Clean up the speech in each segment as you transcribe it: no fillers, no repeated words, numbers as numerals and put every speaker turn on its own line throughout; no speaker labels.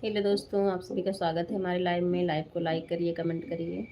Hello दोस्तों, आप सभी का स्वागत है हमारे लाइव में। लाइव को लाइक करिए, कमेंट करिए।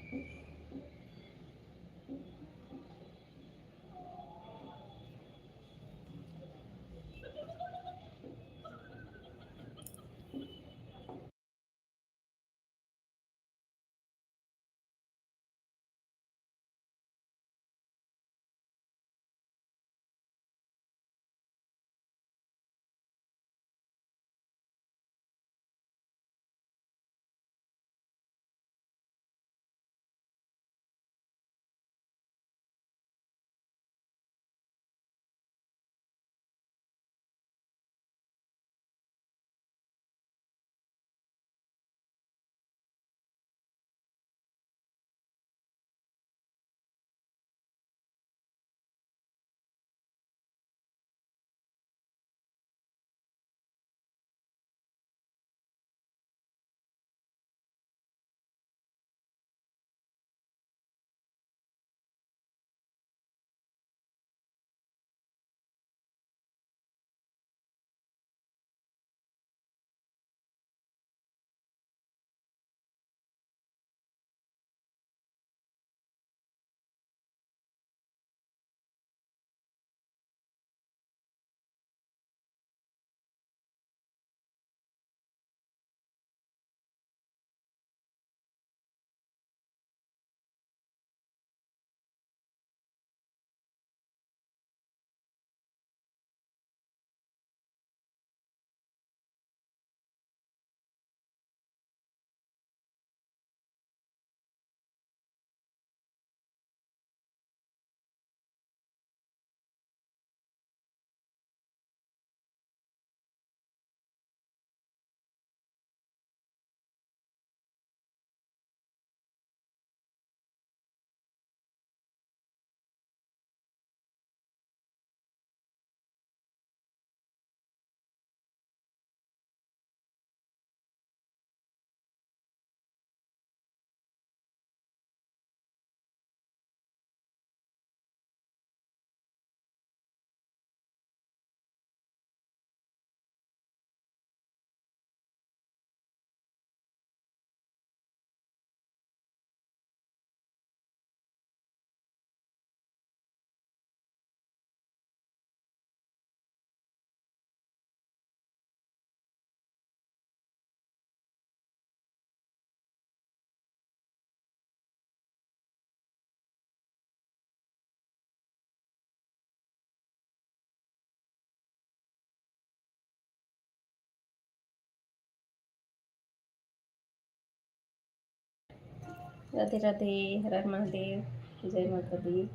राधे राधे। हर हर महादेव। जय माता दी।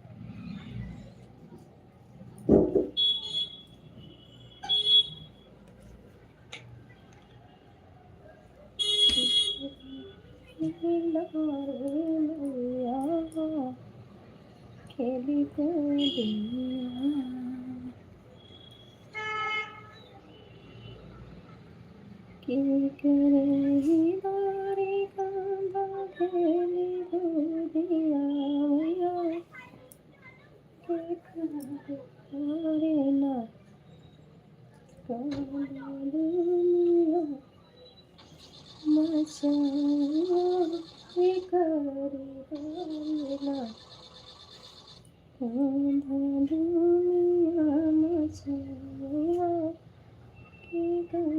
खेली की करे दारी का खेली गोदिया मैया के करे ना दुनिया मचा के करे ना दुनिया मचा के करे ना।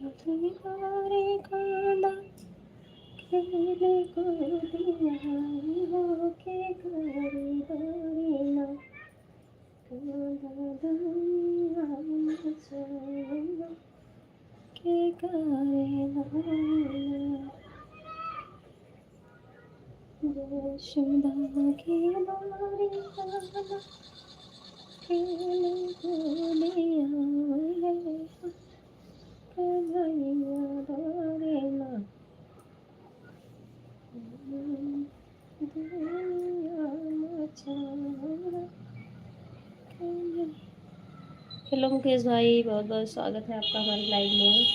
खेले तारे कांदा खेले को दिया हो के करे ना कांदा दुनिया मचा के करे ना। यशोदा के लारी कांदा खेले को दिया कन्हैया दारे ना दुनिया मचा। हेलो मुकेश भाई, बहुत बहुत स्वागत है आपका हमारे लाइव में।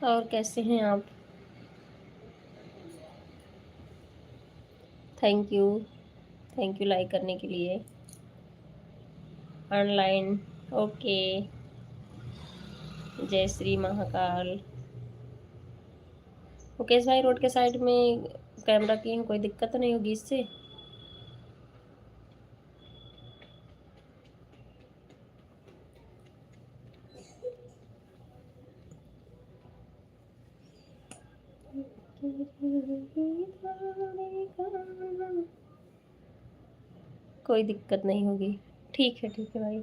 और कैसे हैं आप? Thank you. Thank you like करने के लिए। ऑनलाइन। ओके। जय श्री महाकाल। मुकेश भाई रोड के साइड में कैमरा की कोई दिक्कत तो नहीं होगी इससे? कोई दिक्कत नहीं होगी। ठीक है भाई।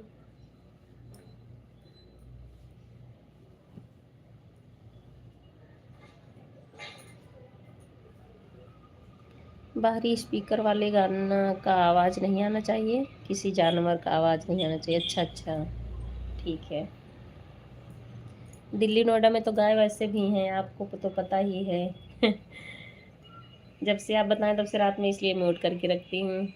बाहरी स्पीकर वाले गाना का आवाज़ नहीं आना चाहिए, किसी जानवर का आवाज़ नहीं आना चाहिए। अच्छा अच्छा, ठीक है। दिल्ली नोएडा में तो गाय वैसे भी हैं, आपको तो पता ही है। जब से आप बताएं तब से रात में इसलिए म्यूट करके रखती हूँ।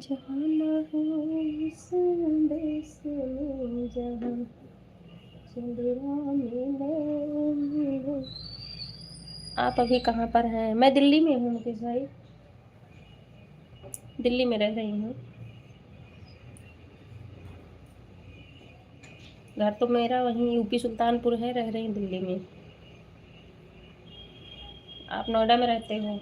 जाना है इस देश में जहाँ चंद्रा मिले। आप अभी कहाँ पर हैं? मैं दिल्ली में हूँ मुकेश भाई, दिल्ली में रह रही हूँ। घर तो मेरा वहीं यूपी सुल्तानपुर है, रह रही हूँ दिल्ली में। आप नोएडा में रहते हो?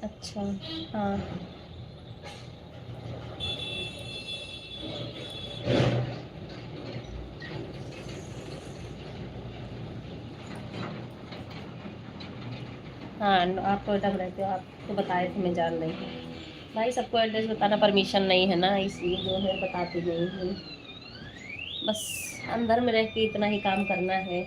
अच्छा। हाँ। हाँ, आप नोएडा में रहते हो, आप तो बताए थे, मैं जान रही हूँ। भाई सबको एड्रेस बताना परमिशन नहीं है ना, इसलिए जो है बताती नहीं हूँ। बस अंदर में रह के इतना ही काम करना है।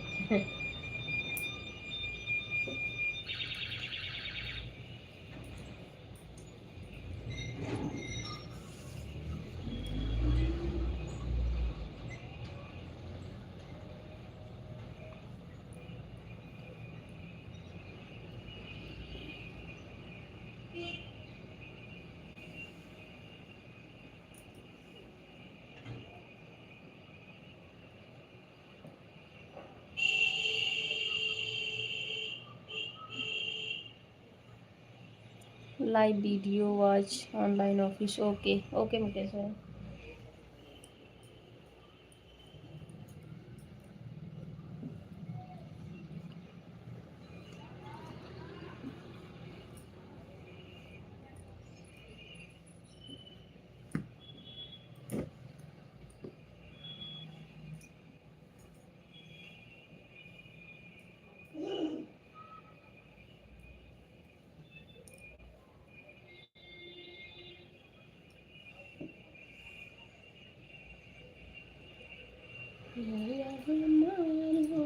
Live video watch online office. Okay okay Mukesh भाई।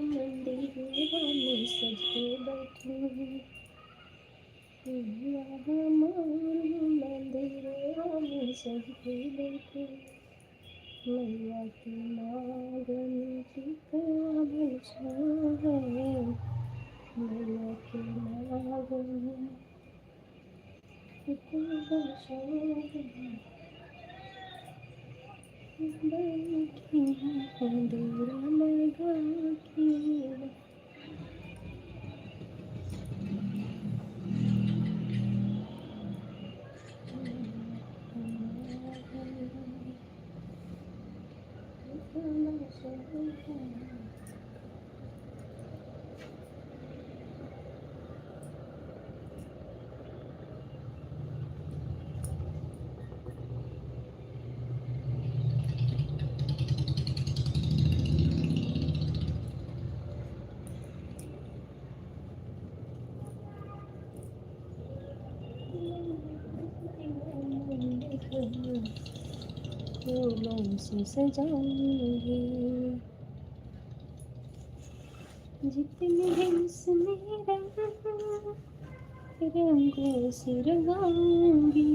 मंदिर में सज के बैठी, मंदिर में सज के बैठी, मैया की नागन टिकवा बचा है, मैया की नागन टिकवा बचा है, बैठी हूँ दूर लगा के। फूलों से सजाऊंगी, जितने हैं इसमें रंग रंगों से रंगाऊंगी,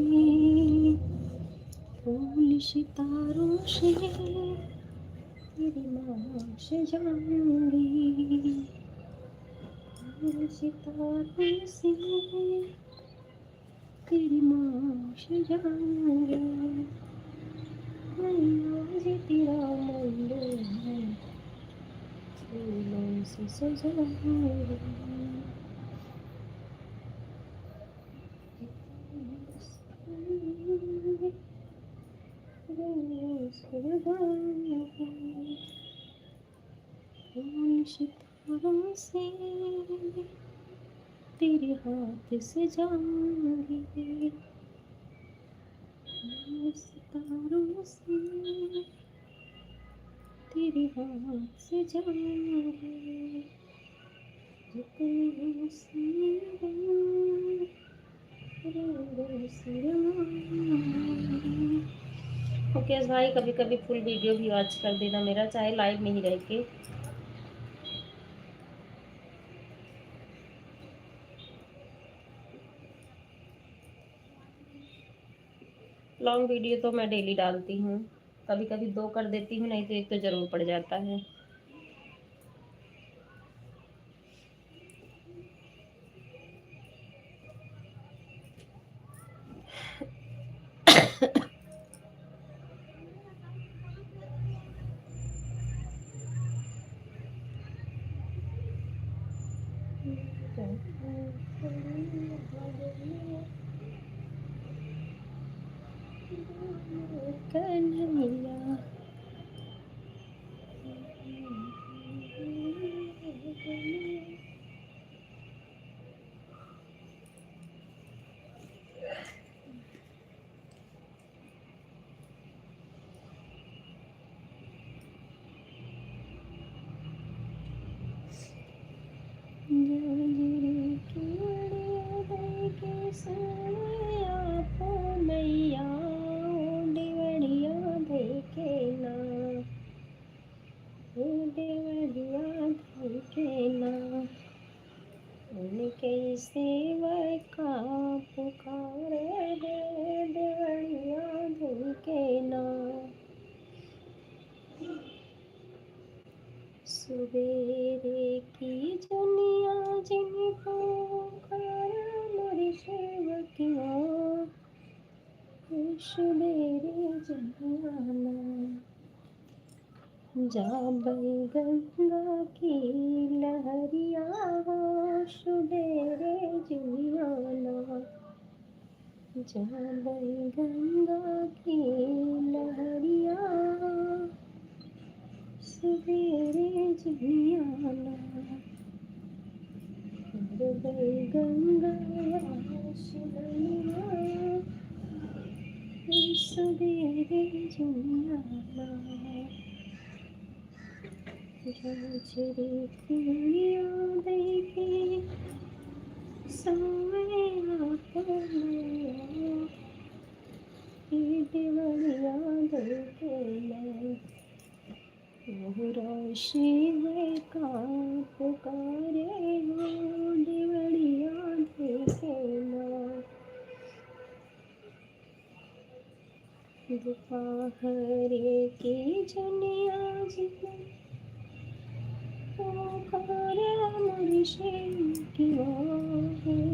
फूल सितारों से तेरी माँ सजाऊंगी, फूल सितारों से तेरी माँ सजाऊंगी, मैं आज तेरा मंदिर है फूलों से सजाऊंगी। फूल सितारों से तेरे हाथ सजाऊंगी, फूल सितारों से तेरे हाथ सजाऊंगी, जितने उसमें रंगों से रंगाऊंगी। ओके भाई, कभी कभी फुल वीडियो भी वॉच कर देना मेरा, चाहे लाइव में ही रह के। लॉन्ग वीडियो तो मैं डेली डालती हूँ, कभी कभी 2 कर देती हूँ, नहीं तो 1 तो ज़रूर पड़ जाता है। कन्हैया कैसे का पुकारे दे देवड़िया धुल के ना, सवेरे की जनिया जिन पुकारा मोरी सेवकिया, सवेरे जनियाना जा बई गंगा की लहरिया, सवेरे जनियाना जा बई गंगा की लहरिया, सवेरे जनियाना गई गंगा सुनिया, सवेरे जनियाना झांझरी कुड़िया देखे सोए आप मैया, देवड़िया देखे मैं मोरा शिव का पुकारे हो, देवड़िया देखे ना, दोपहरे की जनिया जिन पुकारे मोरी सेवकिया,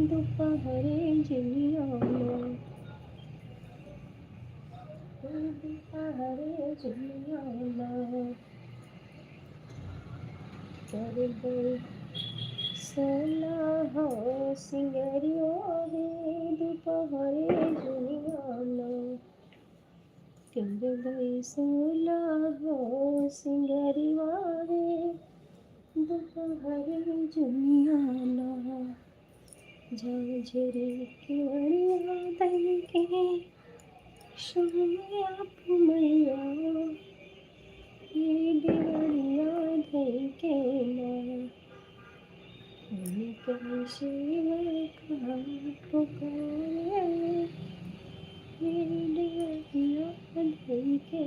दोपहरे जनियाना दोपहरे जनियाना कर गई सोलह सिंगरियो रे, दोपहरे जनियाना कर गई 16 सिंगरिया रे, दोपहरे जनियाना झांझरी केवड़िया दई के सोए आप मैया, देवड़िया धई के ना, कैसे का पुकारे देवड़िया धई के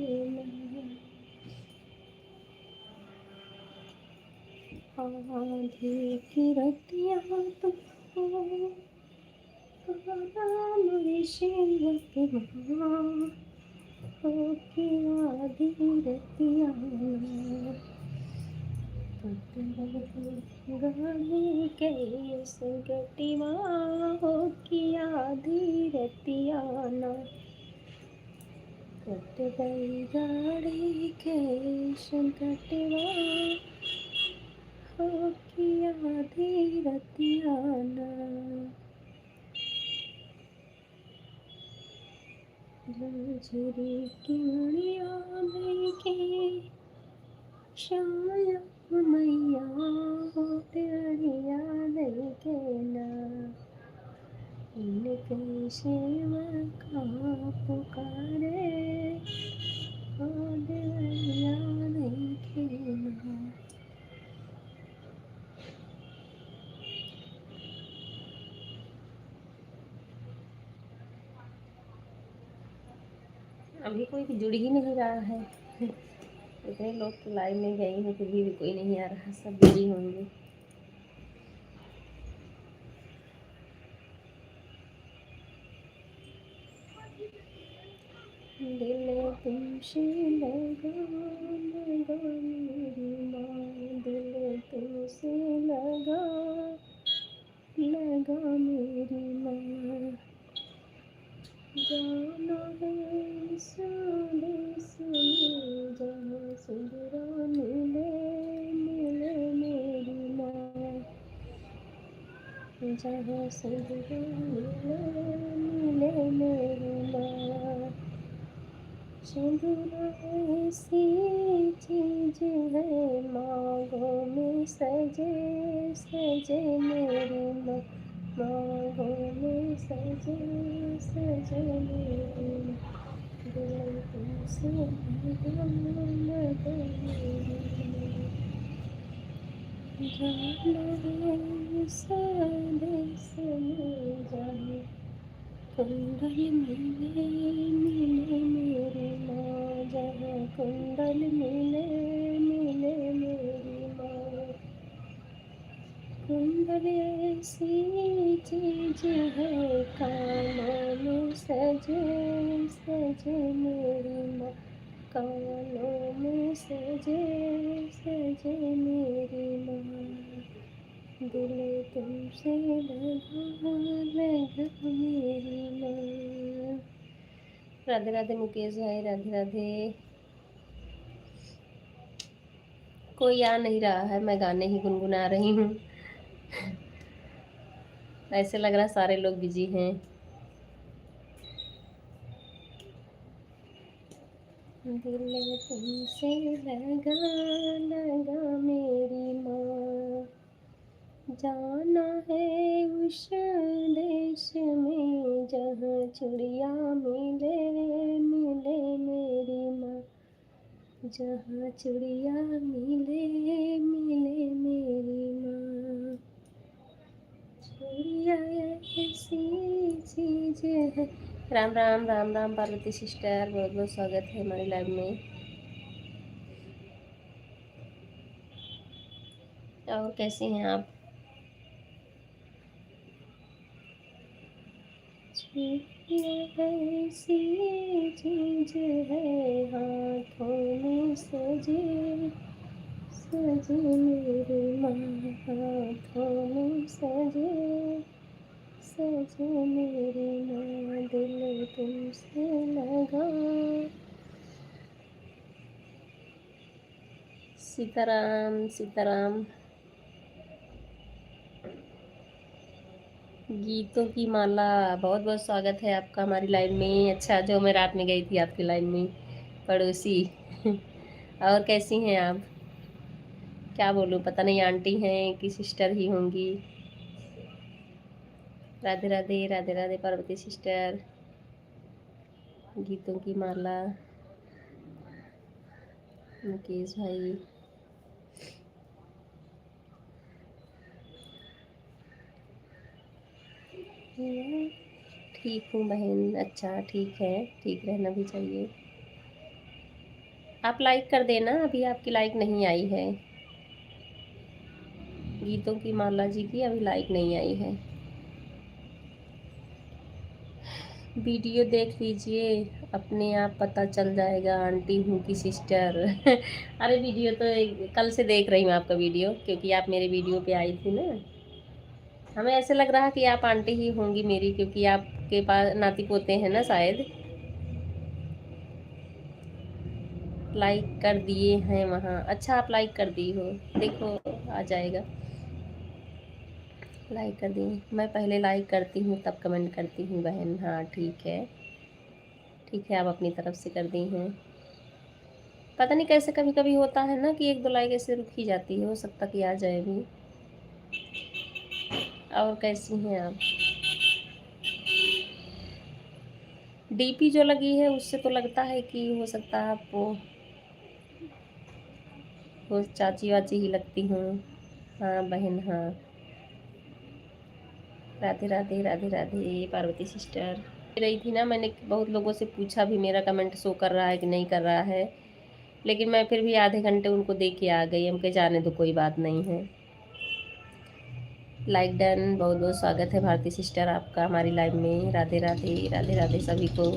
की रतिया तुम मोरी शिवक माँ हो की आधी रतिया गाने के संगटिवा हो की आधी रतिया कट गई गाड़ी के संगटिवा हो की आधी रतिया झरी की मुड़िया में के शाया मैया होटड़िया नहीं के ना इन कैसे कहाँ पुकारे होटड़िया नहीं के ना। अभी कोई भी जुड़ ही नहीं रहा है। इतने लोग तो लाइव में गए हैं फिर भी कोई नहीं आ रहा, सब बिजी होंगे। दिल तुमसे लगा लगा मेरी माँ, दिल तुमसे लगा लगा मेरी माँ, जाना है स्वदेश में जहाँ सुंदरा मिले मिले मेरी माँ, जहाँ सुंदरा मिले मिले मेरी माँ। सिंदूर ऐसी चीज है मांगों में सजे सजे मेरी माँ, मांगों में सजे सजे मेरी माँ, दिल तुमसे लगा लगा मेरी माँ, जाना है स्वदेश में जहाँ कुंडल मिले मिले मेरी माँ, जहाँ कुंडल मिले मिले मेरी माँ। कुंडल ऐसी चीज है कानों में सजे सजे मेरी माँ, कानों में सजे सजे मेरी माँ, दिल तुमसे लगा लगा मेरी माँ। राधे राधे मुकेश भाई, राधे राधे। कोई आ नहीं रहा है, मैं गाने ही गुनगुना रही हूँ। ऐसे लग रहा सारे लोग बिजी हैं। दिल तुमसे लगा लगा मेरी माँ, जाना है उस देश में जहाँ चिड़िया मिले मिले मेरी माँ, जहाँ चिड़िया मिले मिले मेरी माँ। चिड़िया ऐसी चीज है। राम राम राम राम पार्वती सिस्टर, बहुत बहुत स्वागत है हमारी लाइव में। और कैसी हैं आप? ऐसी चीज है हाथों में सजे सजे मेरी माँ, हाथों में सजे सजे मेरी माँ, दिल तुमसे लगा। सीताराम सीताराम। गीतों की माला, बहुत बहुत स्वागत है आपका हमारी लाइव में। अच्छा, जो मैं रात में गई थी आपकी लाइव में, पड़ोसी। और कैसी हैं आप? क्या बोलूं, पता नहीं आंटी हैं कि सिस्टर ही होंगी। राधे राधे राधे राधे पार्वती सिस्टर। गीतों की माला मुकेश भाई। ठीक हूँ बहन। अच्छा, ठीक है, ठीक रहना भी चाहिए। आप लाइक कर देना, अभी आपकी लाइक नहीं आई है। गीतों की माला जी की अभी लाइक नहीं आई है। वीडियो देख लीजिए, अपने आप पता चल जाएगा आंटी हूँ कि सिस्टर। अरे वीडियो तो कल से देख रही हूँ आपका वीडियो, क्योंकि आप मेरे वीडियो पे आई थी ना। हमें ऐसे लग रहा कि आप आंटी ही होंगी मेरी, क्योंकि आपके पास नाती पोते हैं ना शायद। लाइक कर दिए हैं वहाँ। अच्छा, आप लाइक कर दी हो, देखो आ जाएगा। लाइक कर दी, मैं पहले लाइक करती हूँ तब कमेंट करती हूँ बहन। हाँ ठीक है, ठीक है, आप अपनी तरफ से कर दी हैं। पता नहीं कैसे कभी कभी होता है ना कि एक दो लाइक ऐसे रुक ही जाती है, हो सकता कि आ जाए भी। और कैसी हैं आप? डीपी जो लगी है उससे तो लगता है कि हो सकता है आप वो चाची वाची ही लगती हूँ। हाँ बहन, हाँ। राधे राधे राधे राधे पार्वती सिस्टर। रही थी ना, मैंने बहुत लोगों से पूछा भी मेरा कमेंट शो कर रहा है कि नहीं कर रहा है, लेकिन मैं फिर भी आधे घंटे उनको दे के आ गई। हम कहे जाने दो, कोई बात नहीं है। लाइक डन, बहुत बहुत स्वागत है भारती सिस्टर आपका हमारी लाइव में। राधे राधे राधे राधे सभी को,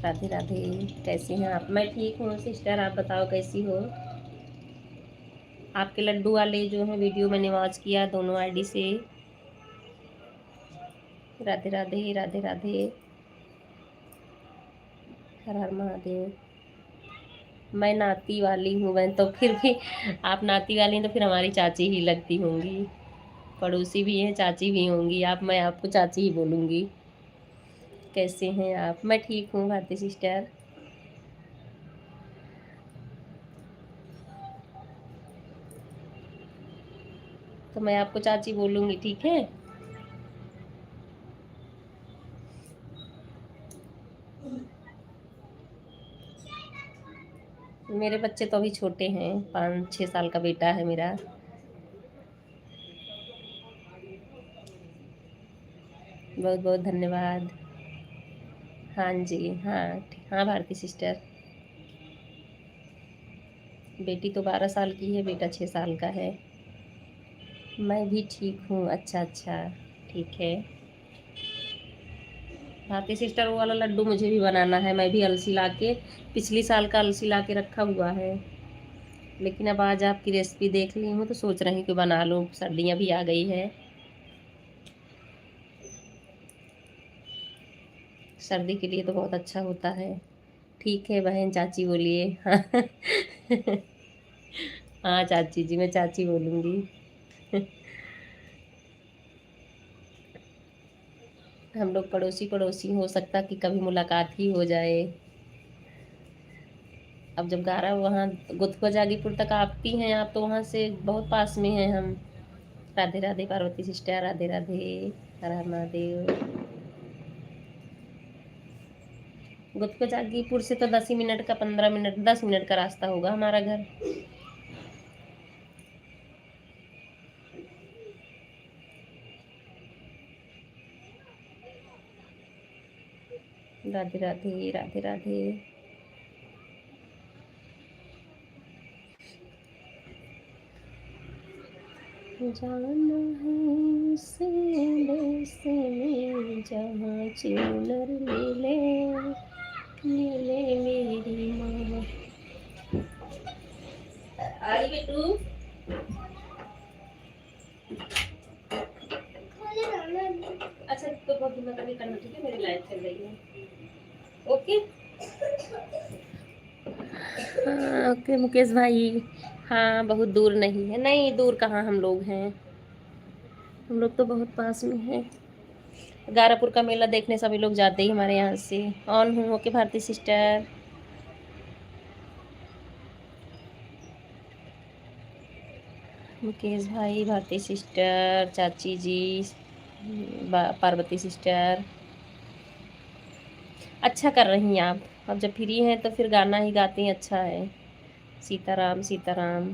राधे राधे। कैसी हैं आप? मैं ठीक हूँ सिस्टर, आप बताओ कैसी हो? आपके लड्डू वाले जो हैं वीडियो मैंने वॉच किया दोनों आईडी से। राधे राधे राधे राधे, हर हर महादेव। मैं नाती वाली हूँ बहन, तो फिर भी आप नाती वाली हैं तो फिर हमारी चाची ही लगती होंगी। पड़ोसी भी हैं, चाची भी होंगी आप, मैं आपको चाची ही बोलूँगी। कैसे हैं आप? मैं ठीक हूँ भारती सिस्टर। तो मैं आपको चाची बोलूँगी, ठीक है? मेरे बच्चे तो अभी छोटे हैं, 5-6 साल का बेटा है मेरा। बहुत बहुत धन्यवाद। हाँ जी, हाँ। हाँ भारती सिस्टर, बेटी तो 12 साल की है, बेटा 6 साल का है। मैं भी ठीक हूँ। अच्छा अच्छा, ठीक है। भारती सिस्टर, वो वाला लड्डू मुझे भी बनाना है। मैं भी अलसी ला के, पिछली साल का अलसी ला के रखा हुआ है, लेकिन अब आज आपकी रेसिपी देख ली हूँ तो सोच रही हूँ कि बना लूँ, सर्दियाँ भी आ गई है। सर्दी के लिए तो बहुत अच्छा होता है। ठीक है बहन, चाची बोलिए। हाँ। हाँ चाची जी, मैं चाची बोलूँगी। हम लोग पड़ोसी पड़ोसी, हो सकता कि कभी मुलाकात ही हो जाए। अब जब गारा वहाँ गुथुआ जागीपुर तक आती हैं आप, तो वहाँ से बहुत पास में हैं हम। राधे राधे पार्वती सिस्टर, राधे राधे, हर हर महादेव। गुथुआ जागीपुर से तो 10 ही मिनट का, 15 मिनट, 10 मिनट का रास्ता होगा हमारा घर। राधे राधे राधे राधे। जाना है उसे देश में जहाँ चूनर मिले, मिले मेरी माँ। आई बेटू, अच्छा तो बहुत धीमा करके करना, ठीक है? मेरी लाइट चल रही है। ओके। हाँ ओके मुकेश भाई। हाँ बहुत दूर नहीं है, नहीं दूर कहाँ, हम लोग हैं, हम लोग तो बहुत पास में हैं। गारापुर का मेला देखने सभी लोग जाते ही हमारे यहाँ से। ऑन हूँ, ओके भारती सिस्टर। मुकेश भाई, भारती सिस्टर, चाची जी, पार्वती सिस्टर। अच्छा कर रही हैं आप। अब जब फ्री हैं तो फिर गाना ही गाती हैं, अच्छा है। सीताराम सीताराम,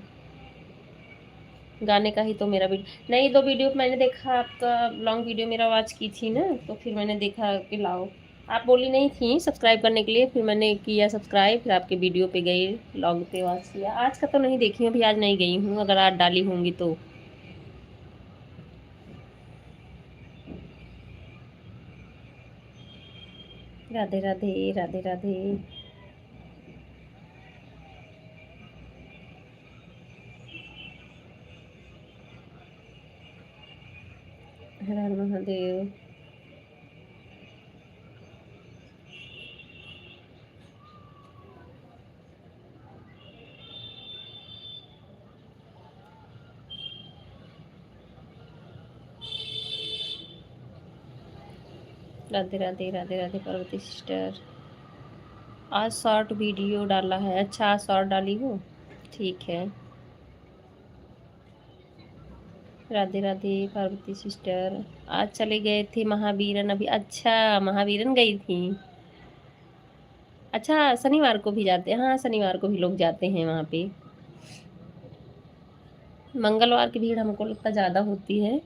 गाने का ही तो मेरा वीडियो नहीं, 2 वीडियो मैंने देखा, आपका लॉन्ग वीडियो मेरा वॉच की थी ना, तो फिर मैंने देखा कि लाओ आप बोली नहीं थी सब्सक्राइब करने के लिए, फिर मैंने किया सब्सक्राइब, फिर आपके वीडियो पे गई, लॉग पे वॉच किया। आज का तो नहीं देखी हूँ, अभी आज नहीं गई हूँ, अगर आज डाली होंगी तो। राधे राधे राधे राधे। हर हर महादेव। राधे राधे राधे राधे पार्वती सिस्टर। आज शॉर्ट वीडियो डाला है, अच्छा आज शॉर्ट डाली हूँ, ठीक है। राधे राधे पार्वती सिस्टर। आज चले गए थे महावीरन अभी, अच्छा महावीरन गई थी। अच्छा शनिवार को भी जाते हैं, हाँ शनिवार को भी लोग जाते हैं वहाँ पे। मंगलवार की भीड़ हमको लगता ज़्यादा होती है।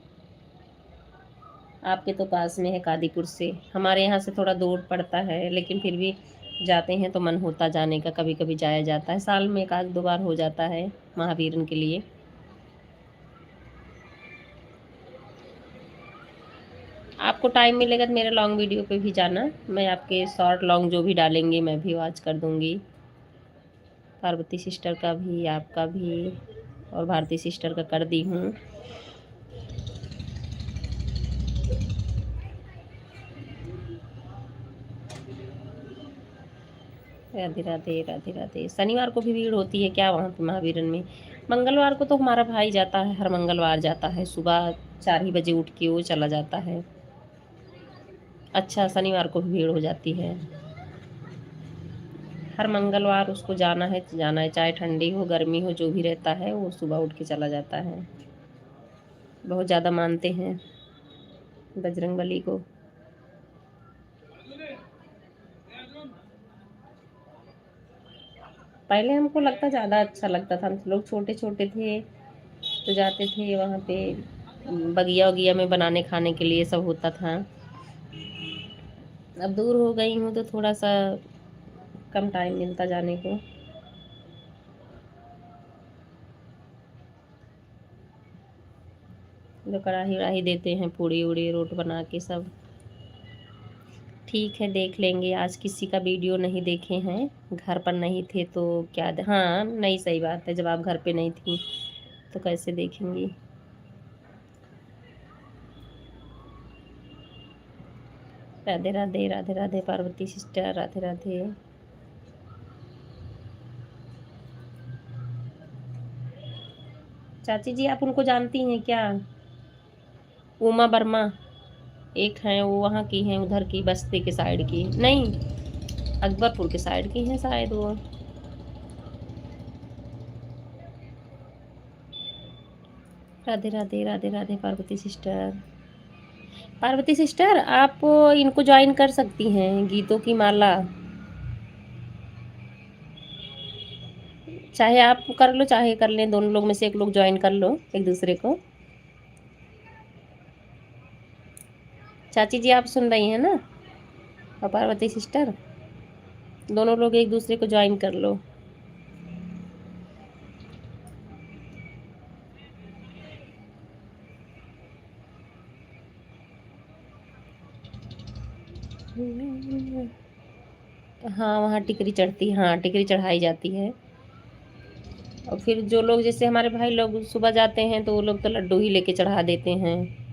आपके तो पास में है कादीपुर से, हमारे यहाँ से थोड़ा दूर पड़ता है, लेकिन फिर भी जाते हैं तो मन होता जाने का, कभी कभी जाया जाता है, साल में एक आध दो बार हो जाता है महावीरन के लिए। आपको टाइम मिलेगा तो मेरे लॉन्ग वीडियो पे भी जाना, मैं आपके शॉर्ट लॉन्ग जो भी डालेंगे मैं भी वॉच कर दूंगी। पार्वती सिस्टर का भी, आपका भी, और भारती सिस्टर का कर दी हूँ। राधे राधे राधे राधे। शनिवार को भी भीड़ होती है क्या वहाँ पे महावीरन में? मंगलवार को तो हमारा भाई जाता है, हर मंगलवार जाता है, सुबह 4 ही बजे उठ के वो चला जाता है। अच्छा शनिवार को भी भीड़ हो जाती है। हर मंगलवार उसको जाना है तो जाना है, चाहे ठंडी हो गर्मी हो जो भी रहता है, वो सुबह उठ के चला जाता है। बहुत ज़्यादा मानते हैं बजरंगबली को। पहले हमको लगता ज़्यादा अच्छा लगता था, हम लोग छोटे छोटे थे तो जाते थे वहाँ पे, बगिया वगिया में बनाने खाने के लिए सब होता था। अब दूर हो गई हूँ तो थोड़ा सा कम टाइम मिलता जाने को। जो कढ़ाई वढ़ाई देते हैं, पूड़ी उड़ी रोट बना के सब। ठीक है देख लेंगे, आज किसी का वीडियो नहीं देखे हैं, घर पर नहीं थे तो क्या हाँ नहीं सही बात है, जब आप घर पे नहीं थी तो कैसे देखेंगी। राधे राधे राधे राधे पार्वती सिस्टर, राधे राधे। चाची जी आप उनको जानती हैं क्या? उमा वर्मा, एक हैं वो वहाँ की हैं, उधर की बस्ती के साइड की नहीं, अकबरपुर के साइड की हैं शायद वो। राधे राधे राधे राधे पार्वती सिस्टर। पार्वती सिस्टर आप इनको ज्वाइन कर सकती हैं, गीतों की माला। चाहे आप कर लो चाहे कर लें, दोनों लोग में से एक लोग ज्वाइन कर लो एक दूसरे को। चाची जी आप सुन रही हैं ना, और पार्वती सिस्टर, दोनों लोग एक दूसरे को ज्वाइन कर लो। हाँ वहाँ टिकरी चढ़ती, हाँ टिकरी चढ़ाई जाती है। और फिर जो लोग जैसे हमारे भाई लोग सुबह जाते हैं तो वो लोग तो लड्डू ही लेके चढ़ा देते हैं।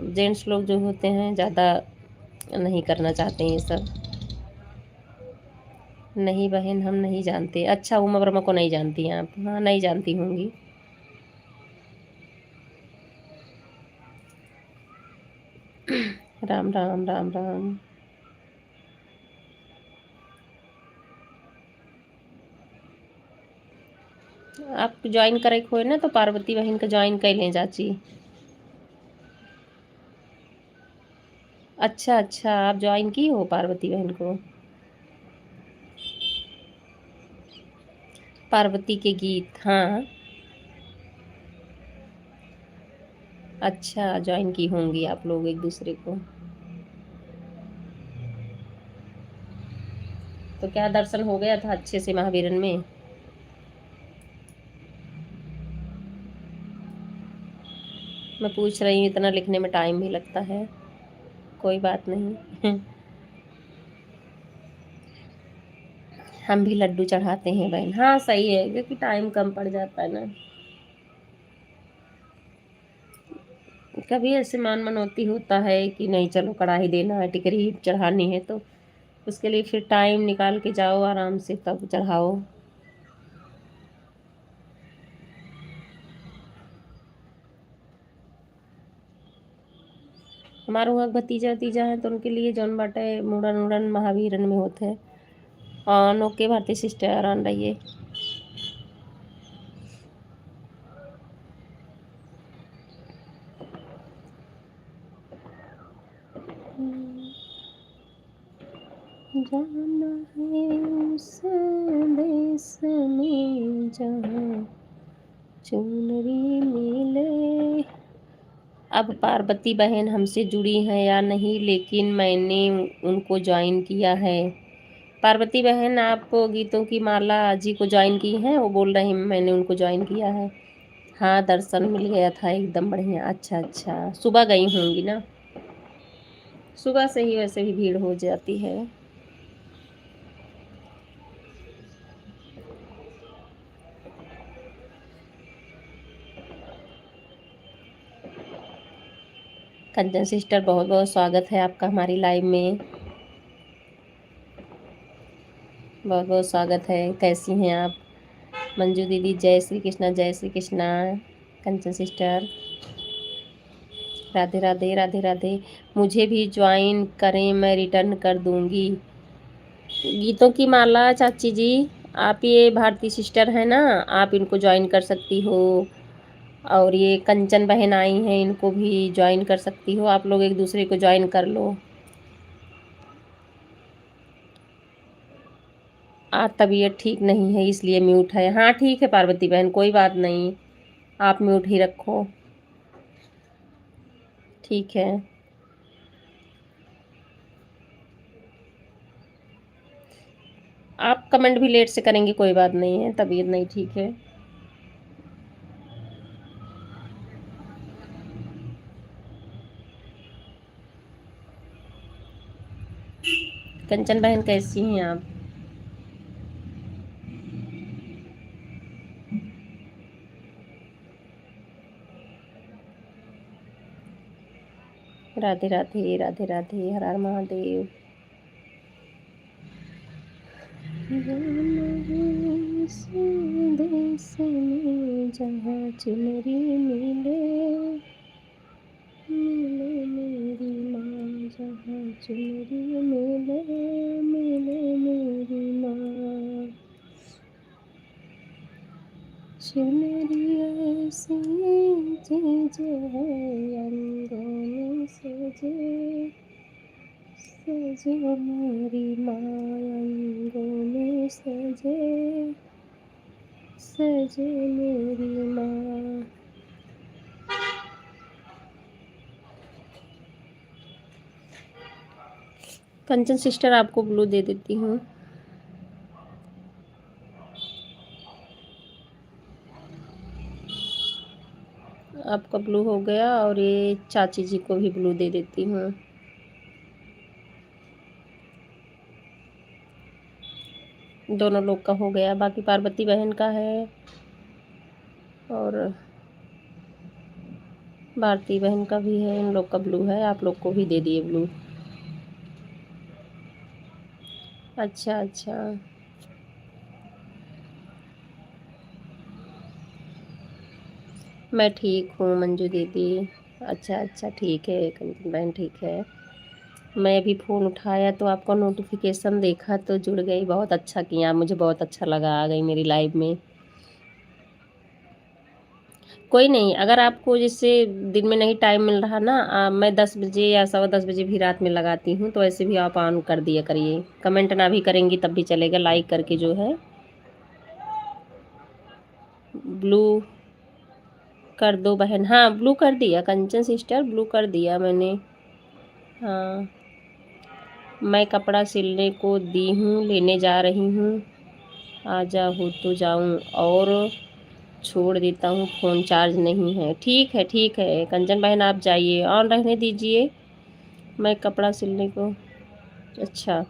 जेंट्स लोग जो होते हैं ज़्यादा नहीं करना चाहते हैं ये सब। नहीं बहन हम नहीं जानते। अच्छा उमा वर्मा को नहीं जानती हैं आप? हाँ नहीं जानती होंगी। राम राम राम राम। आप ज्वाइन करे खोए ना तो पार्वती बहन का ज्वाइन कर लें चाची। अच्छा अच्छा आप ज्वाइन की हो पार्वती बहन को? पार्वती के गीत हाँ। अच्छा, ज्वाइन की होंगी आप लोग एक दूसरे को। तो क्या दर्शन हो गया था अच्छे से महावीरन में? मैं पूछ रही हूँ, इतना लिखने में टाइम भी लगता है। कोई बात नहीं। हम भी लड्डू चढ़ाते हैं बहन। हाँ सही है, क्योंकि टाइम कम पड़ जाता है ना। कभी ऐसे मान मनौती होता है कि नहीं चलो कढ़ाई देना है, टिकरी चढ़ानी है, तो उसके लिए फिर टाइम निकाल के जाओ आराम से तब चढ़ाओ। हमारे वहाँ भतीजा भतीजा है तो उनके लिए जौन बाटे मुड़न उड़न महावीरन में होते हैं। और ओके भारती सिस्टर आन रहिए। जाना है उस देश में जहाँ चुनरी मिले। अब पार्वती बहन हमसे जुड़ी हैं या नहीं, लेकिन मैंने उनको ज्वाइन किया है। पार्वती बहन आप गीतों की माला जी को ज्वाइन की हैं? वो बोल रही हैं मैंने उनको ज्वाइन किया है। हाँ दर्शन मिल गया था एकदम बढ़िया। अच्छा अच्छा, सुबह गई होंगी ना? सुबह से ही वैसे भी भीड़ हो जाती है। कंचन सिस्टर बहुत बहुत स्वागत है आपका हमारी लाइव में। बहुत बहुत स्वागत है। कैसी हैं आप? मंजू दीदी जय श्री कृष्णा, जय श्री कृष्णा। कंचन सिस्टर राधे राधे राधे राधे। मुझे भी ज्वाइन करें, मैं रिटर्न कर दूंगी। गीतों की माला चाची जी, आप ये भारती सिस्टर है ना, आप इनको ज्वाइन कर सकती हो। और ये कंचन बहन आई हैं, इनको भी ज्वाइन कर सकती हो। आप लोग एक दूसरे को ज्वाइन कर लो। तबीयत ठीक नहीं है इसलिए म्यूट है। हाँ ठीक है पार्वती बहन, कोई बात नहीं, आप म्यूट ही रखो। ठीक है। आप कमेंट भी लेट से करेंगे, कोई बात नहीं है, तबीयत नहीं ठीक है। कंचन बहन कैसी हैं आप? राधे राधे राधे राधे, हर हर महादेव। देश में जहाँ चुनरी मिले, मिले मेरी माँ जहाँ चुनरी मिले, मिले मेरी माँ। चुनरी ऐसी चीज है रंगों में सजे, सजे मेरी माँ रंगों में सजे, सजे मेरी माँ। कंचन सिस्टर आपको ब्लू दे देती हूँ। आपका ब्लू हो गया, और ये चाची जी को भी ब्लू दे देती हूँ। दोनों लोग का हो गया, बाकी पार्वती बहन का है और भारती बहन का भी है। इन लोग का ब्लू है, आप लोग को भी दे दिए ब्लू। अच्छा अच्छा। मैं ठीक हूँ मंजू दीदी। अच्छा अच्छा ठीक है कंचन बहन, ठीक है। मैं अभी फ़ोन उठाया तो आपका नोटिफिकेशन देखा तो जुड़ गई। बहुत अच्छा किया, मुझे बहुत अच्छा लगा, आ गई मेरी लाइव में। कोई नहीं, अगर आपको जैसे दिन में नहीं टाइम मिल रहा ना, मैं 10 बजे या 10:15 बजे भी रात में लगाती हूँ, तो ऐसे भी आप ऑन कर दिया करिए। कमेंट ना भी करेंगी तब भी चलेगा, लाइक करके जो है। ब्लू कर दो बहन। हाँ ब्लू कर दिया कंचन सिस्टर, ब्लू कर दिया मैंने। हाँ मैं कपड़ा सिलने को दी हूँ, लेने जा रही हूँ, आजा हो तो जाऊँ, और छोड़ देता हूँ, फ़ोन चार्ज नहीं है। ठीक है कंचन बहन, आप जाइए, ऑन रहने दीजिए। मैं कपड़ा सिलने को, अच्छा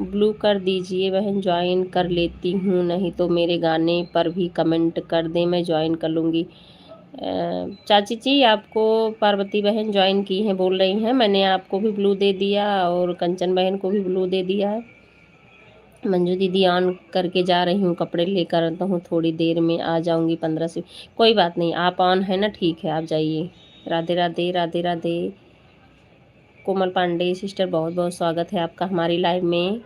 ब्लू कर दीजिए बहन, ज्वाइन कर लेती हूँ, नहीं तो मेरे गाने पर भी कमेंट कर दें, मैं ज्वाइन कर लूँगी। चाची जी आपको पार्वती बहन ज्वाइन की हैं बोल रही हैं, मैंने आपको भी ब्लू दे दिया और कंचन बहन को भी ब्लू दे दिया है। मंजू दीदी ऑन करके जा रही हूँ, कपड़े लेकर आता हूँ, थोड़ी देर में आ जाऊँगी 15 से। कोई बात नहीं, आप ऑन है ना, ठीक है आप जाइए। राधे राधे राधे राधे। कोमल पांडे सिस्टर बहुत बहुत स्वागत है आपका हमारी लाइव में,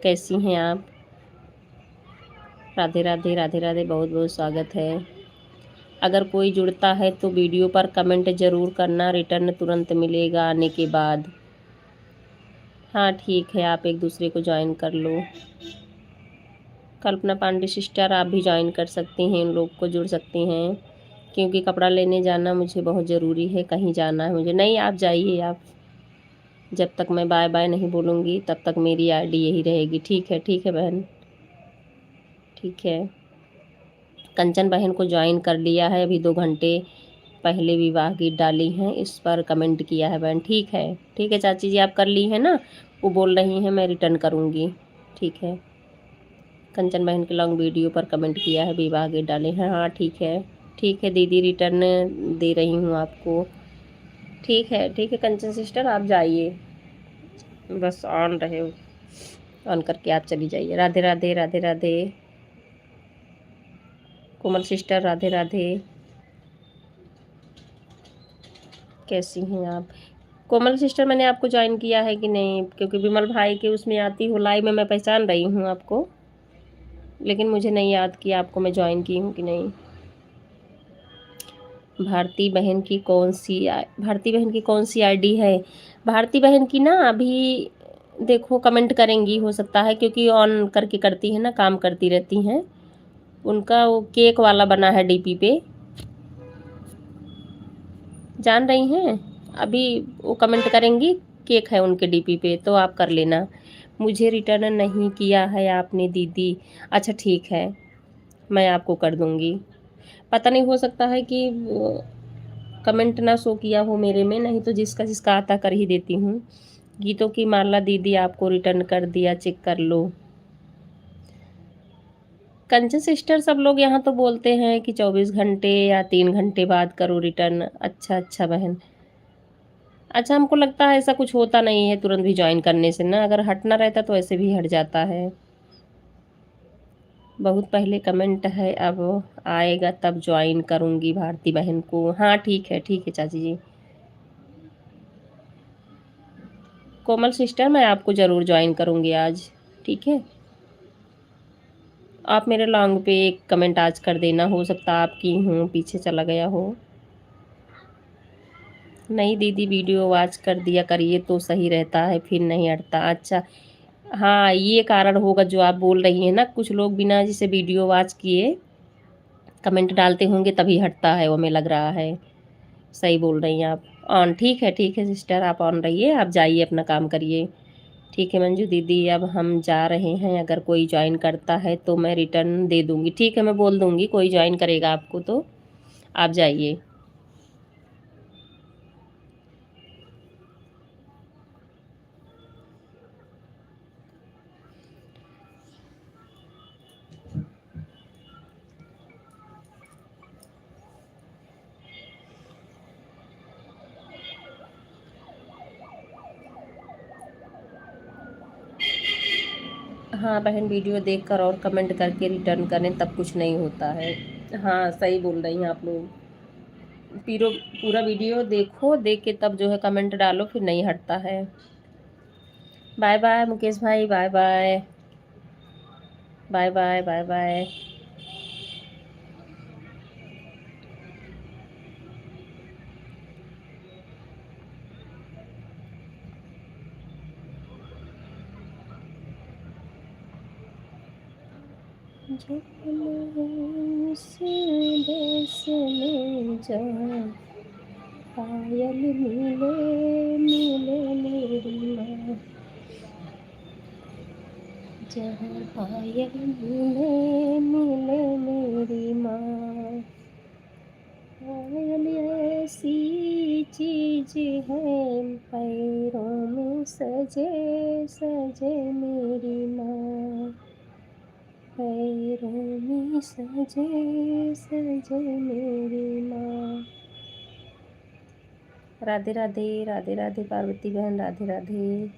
कैसी हैं आप? राधे राधे राधे राधे, बहुत बहुत स्वागत है। अगर कोई जुड़ता है तो वीडियो पर कमेंट ज़रूर करना, रिटर्न तुरंत मिलेगा आने के बाद। हाँ ठीक है, आप एक दूसरे को ज्वाइन कर लो। कल्पना पांडे सिस्टर आप भी ज्वाइन कर सकती हैं, इन लोग को जुड़ सकती हैं, क्योंकि कपड़ा लेने जाना मुझे बहुत ज़रूरी है, कहीं जाना है मुझे। नहीं आप जाइए, आप जब तक मैं बाय बाय नहीं बोलूँगी तब तक मेरी आईडी यही रहेगी। ठीक है बहन, ठीक है। कंचन बहन को ज्वाइन कर लिया है, अभी 2 घंटे पहले विवाह गीत डाली हैं, इस पर कमेंट किया है बहन। ठीक है चाची जी, आप कर ली हैं ना, वो बोल रही हैं मैं रिटर्न करूँगी। ठीक है, कंचन बहन के लॉन्ग वीडियो पर कमेंट किया है, विवाह गीत डाले हैं। हाँ ठीक है दीदी, रिटर्न दे रही हूँ आपको। ठीक है कंचन सिस्टर आप जाइए, बस ऑन रहे, ऑन करके आप चली जाइए। राधे राधे राधे राधे। कोमल सिस्टर राधे राधे, कैसी हैं आप? कोमल सिस्टर मैंने आपको ज्वाइन किया है कि नहीं, क्योंकि विमल भाई के उसमें आती हो लाइव में, मैं पहचान रही हूँ आपको, लेकिन मुझे नहीं याद कि आपको मैं ज्वाइन की हूँ कि नहीं। भारती बहन की कौन सी आईडी है? भारती बहन की ना अभी देखो कमेंट करेंगी, हो सकता है, क्योंकि ऑन करके करती है ना, काम करती रहती हैं। उनका वो केक वाला बना है डीपी पे, जान रही हैं? अभी वो कमेंट करेंगी, केक है उनके डीपी पे, तो आप कर लेना। मुझे रिटर्न नहीं किया है आपने दीदी, अच्छा ठीक है, मैं आपको कर दूंगी। पता नहीं, हो सकता है कि कमेंट ना शो किया हो मेरे में, नहीं तो जिसका जिसका आता कर ही देती हूँ। गीतों की माला दीदी आपको रिटर्न कर दिया, चेक कर लो। कंचन सिस्टर सब लोग यहाँ तो बोलते हैं कि 24 घंटे या 3 घंटे बाद करो रिटर्न। अच्छा बहन, अच्छा हमको लगता है ऐसा कुछ होता नहीं है तुरंत भी ज्वाइन करने से ना, अगर हटना रहता तो ऐसे भी हट जाता है। बहुत पहले कमेंट है, अब आएगा तब ज्वाइन करूँगी भारती बहन को। हाँ ठीक है चाची जी। कोमल सिस्टर मैं आपको ज़रूर ज्वाइन करूँगी आज, ठीक है। आप मेरे लॉन्ग पे एक कमेंट आज कर देना, हो सकता आपकी हूँ पीछे चला गया हो। नहीं दीदी, वीडियो वॉच कर दिया करिए तो सही रहता है, फिर नहीं हटता। अच्छा हाँ, ये कारण होगा जो आप बोल रही हैं ना, कुछ लोग बिना जिसे वीडियो वॉच किए कमेंट डालते होंगे तभी हटता है, वो हमें लग रहा है। सही बोल रही हैं आप। ऑन ठीक है सिस्टर, आप ऑन रहिए, आप जाइए अपना काम करिए। ठीक है मंजू दीदी, अब हम जा रहे हैं, अगर कोई ज्वाइन करता है तो मैं रिटर्न दे दूँगी। ठीक है, मैं बोल दूँगी कोई ज्वाइन करेगा आपको तो आप जाइए। हाँ बहन, वीडियो देखकर और कमेंट करके रिटर्न करें तब कुछ नहीं होता है। हाँ सही बोल रही हैं आप लोग, पूरा वीडियो देखो, देख के तब जो है कमेंट डालो, फिर नहीं हटता है। बाय बाय मुकेश भाई, bye bye bye bye bye bye. जब मैं उस देश में जाऊं, पायल मिले मिले मेरी माँ, जहाँ पायल मिले मिले मेरी माँ। पायल ऐसी चीज है पैरों में सजे सजे मेरी माँ, पैरों में सजे सजे मेरी माँ। राधे राधे राधे राधे पार्वती बहन, राधे राधे।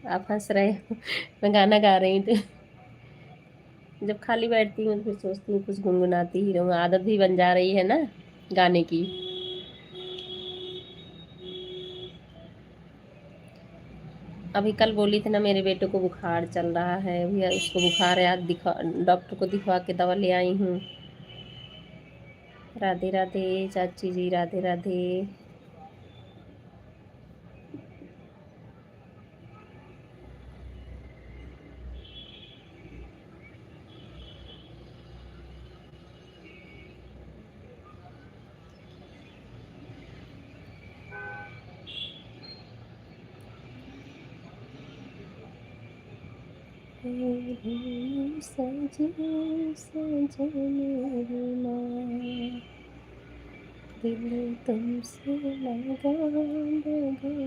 आप हंस रहे हो, मैं गाना गा रही थी। जब खाली बैठती हूँ तो फिर सोचती हूँ कुछ गुनगुनाती ही रहूँ, आदत भी बन जा रही है ना गाने की। अभी कल बोली थी ना मेरे बेटे को बुखार चल रहा है, अभी उसको बुखार है, आज दिखा डॉक्टर को दिखवा के दवा ले आई हूँ। राधे राधे चाची जी, राधे राधे। सजे सजे मेरी माँ, दिल तुमसे लगा लगा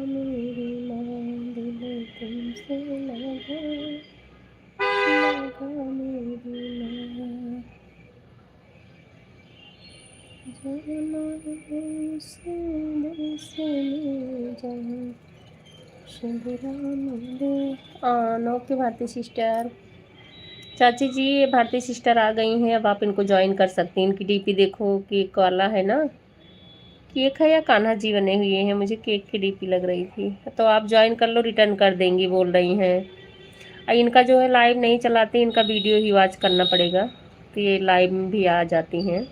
मेरी माँ, दिल तुमसे लगा लगा मेरी माँ। जाना उस देश में जहाँ शुभ राम मिले। Okay Bharti sister. चाची जी ये भारती सिस्टर आ गई हैं, अब आप इनको ज्वाइन कर सकती हैं। इनकी डीपी देखो, केक वाला है ना, केक है या कान्हा जी बने हुए हैं, मुझे केक की डीपी लग रही थी। तो आप ज्वाइन कर लो, रिटर्न कर देंगी बोल रही हैं। इनका जो है लाइव नहीं चलाते, इनका वीडियो ही वॉच करना पड़ेगा, तो ये लाइव में भी आ जाती हैं।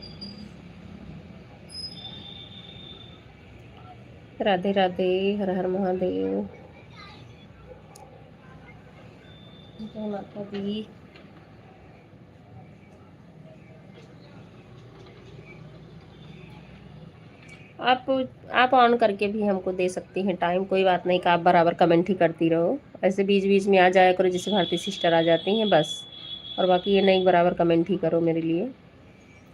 राधे राधे, हर हर महादेव, जय माता दी। आप आप ऑन करके भी हमको दे सकती हैं टाइम, कोई बात नहीं, कि आप बराबर कमेंट ही करती रहो। ऐसे बीच बीच में आ जाया करो, जैसे भारती सिस्टर आ जाती हैं बस, और बाकी ये नहीं, बराबर कमेंट ही करो मेरे लिए,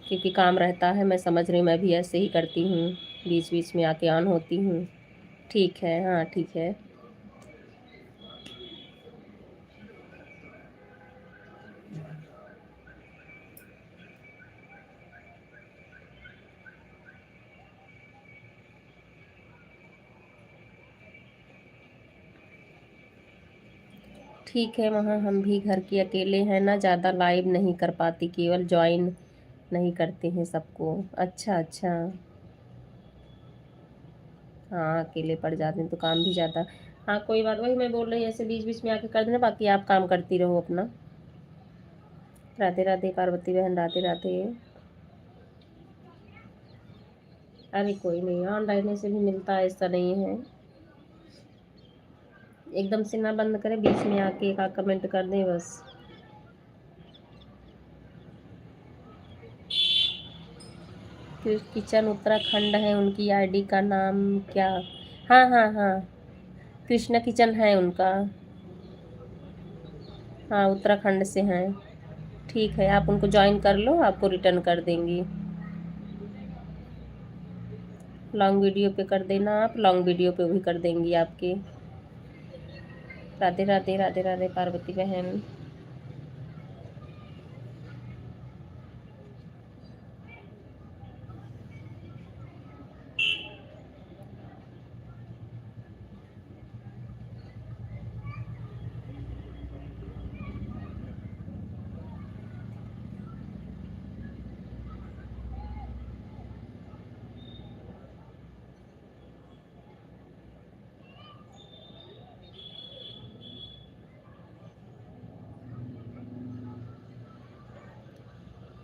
क्योंकि काम रहता है। मैं समझ रही हूँ, मैं भी ऐसे ही करती हूँ, बीच बीच में आके ऑन होती हूँ। ठीक है, हाँ ठीक है। ठीक है, वहाँ हम भी घर के अकेले हैं ना, ज़्यादा लाइव नहीं कर पाती, केवल ज्वाइन नहीं करते हैं सबको। अच्छा अच्छा, हाँ अकेले पड़ जाते हैं तो काम भी ज़्यादा। हाँ कोई बात, वही मैं बोल रही हूँ, ऐसे बीच बीच में आके कर देना, बाकी आप काम करती रहो अपना। राधे राधे पार्वती बहन, राधे राधे। अरे कोई नहीं, ऑनलाइन से भी मिलता है, ऐसा नहीं है। एकदम से ना बंद करें, बीच में आके एक कमेंट कर दें बस। किचन उत्तराखंड है उनकी आईडी का नाम क्या? हाँ हाँ हाँ, कृष्णा किचन है उनका। हाँ उत्तराखंड से हैं। ठीक है, आप उनको ज्वाइन कर लो, आपको रिटर्न कर देंगी। लॉन्ग वीडियो पे कर देना, आप लॉन्ग वीडियो पे भी कर देंगी आपके। राधे राधे राधे राधे पार्वती बहन।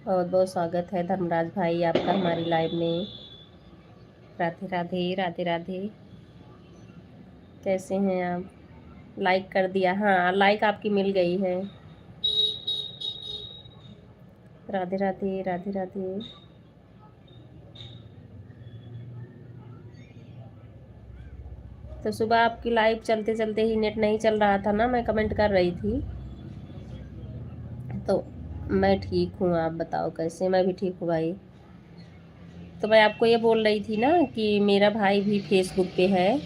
बहुत बहुत स्वागत है धर्मराज भाई आपका हमारी लाइव में। राधे राधे राधे राधे, कैसे हैं आप? लाइक कर दिया, हाँ लाइक आपकी मिल गई है। राधे राधे राधे राधे। तो सुबह आपकी लाइव चलते चलते ही नेट नहीं चल रहा था ना, मैं कमेंट कर रही थी। तो मैं ठीक हूँ, आप बताओ कैसे? मैं भी ठीक हूँ भाई। तो मैं आपको ये बोल रही थी ना कि मेरा भाई भी फेसबुक पे है,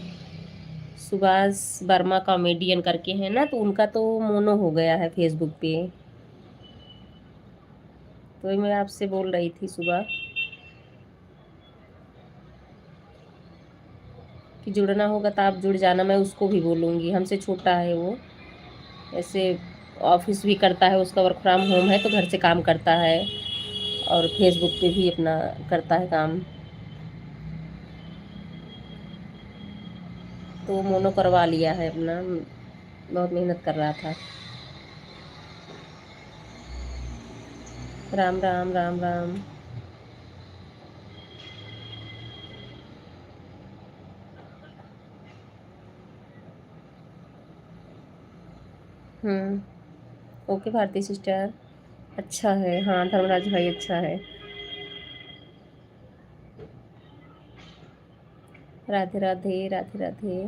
सुभाष वर्मा कॉमेडियन करके है ना, तो उनका तो मोनो हो गया है फेसबुक पे। तो मैं आपसे बोल रही थी सुबह कि जुड़ना होगा तो आप जुड़ जाना, मैं उसको भी बोलूँगी, हमसे छोटा है वो। ऐसे ऑफिस भी करता है, उसका वर्क फ्रॉम होम है, तो घर से काम करता है और फेसबुक पे भी अपना करता है काम। तो वो मोनो करवा लिया है अपना, बहुत मेहनत कर रहा था। राम राम राम राम। Okay Bharti sister. अच्छा है, हाँ धर्मराज भाई अच्छा है। राधे राधे राधे राधे।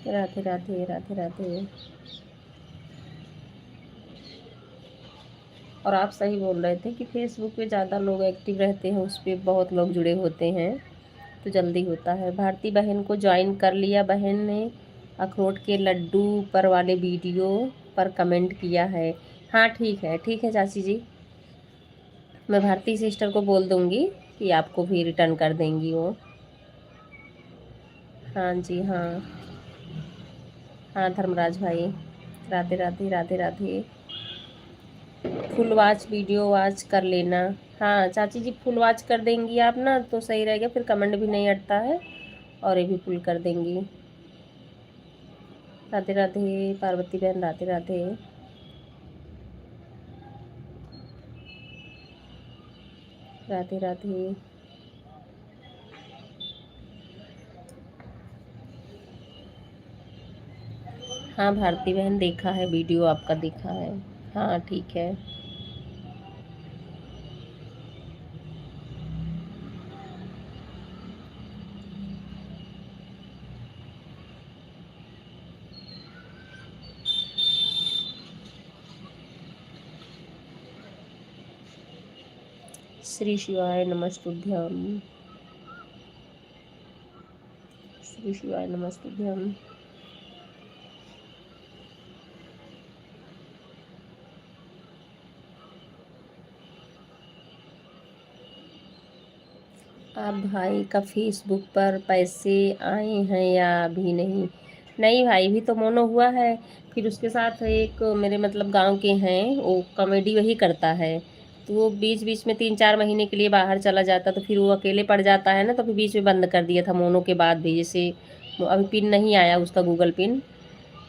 राधे राधे राधे राधे। और आप सही बोल रहे थे कि फेसबुक पे ज़्यादा लोग एक्टिव रहते हैं, उस पर बहुत लोग जुड़े होते हैं, तो जल्दी होता है। भारती बहन को ज्वाइन कर लिया, बहन ने अखरोट के लड्डू पर वाले वीडियो पर कमेंट किया है। हाँ ठीक है चाची जी, मैं भारती सिस्टर को बोल दूंगी कि आपको भी रिटर्न कर देंगी वो। हाँ जी हाँ। हाँ धर्मराज भाई, Radhe Radhe Radhe Radhe. Full watch video watch कर लेना। हाँ चाची जी फुल वॉच कर देंगी आप ना तो सही रहेगा, फिर कमेंट भी नहीं अटता है, और ये भी फुल कर देंगी। राधे राधे पार्वती बहन, राधे राधे। राधे राधे। हाँ भारती बहन देखा है, वीडियो आपका देखा है। हाँ ठीक है। श्री शिवाय नमस्तुभ्यम। श्री शिवाय नमस्तुभ्यम। आप भाई का फेसबुक पर पैसे आए हैं या अभी नहीं? नहीं भाई भी तो मोनो हुआ है। फिर उसके साथ एक मेरे मतलब गांव के हैं, वो कॉमेडी वही करता है, तो वो बीच बीच में 3-4 महीने के लिए बाहर चला जाता, तो फिर वो अकेले पड़ जाता है ना, तो फिर बीच में बंद कर दिया था मोनो के बाद भी। जैसे अभी पिन नहीं आया उसका, गूगल पिन,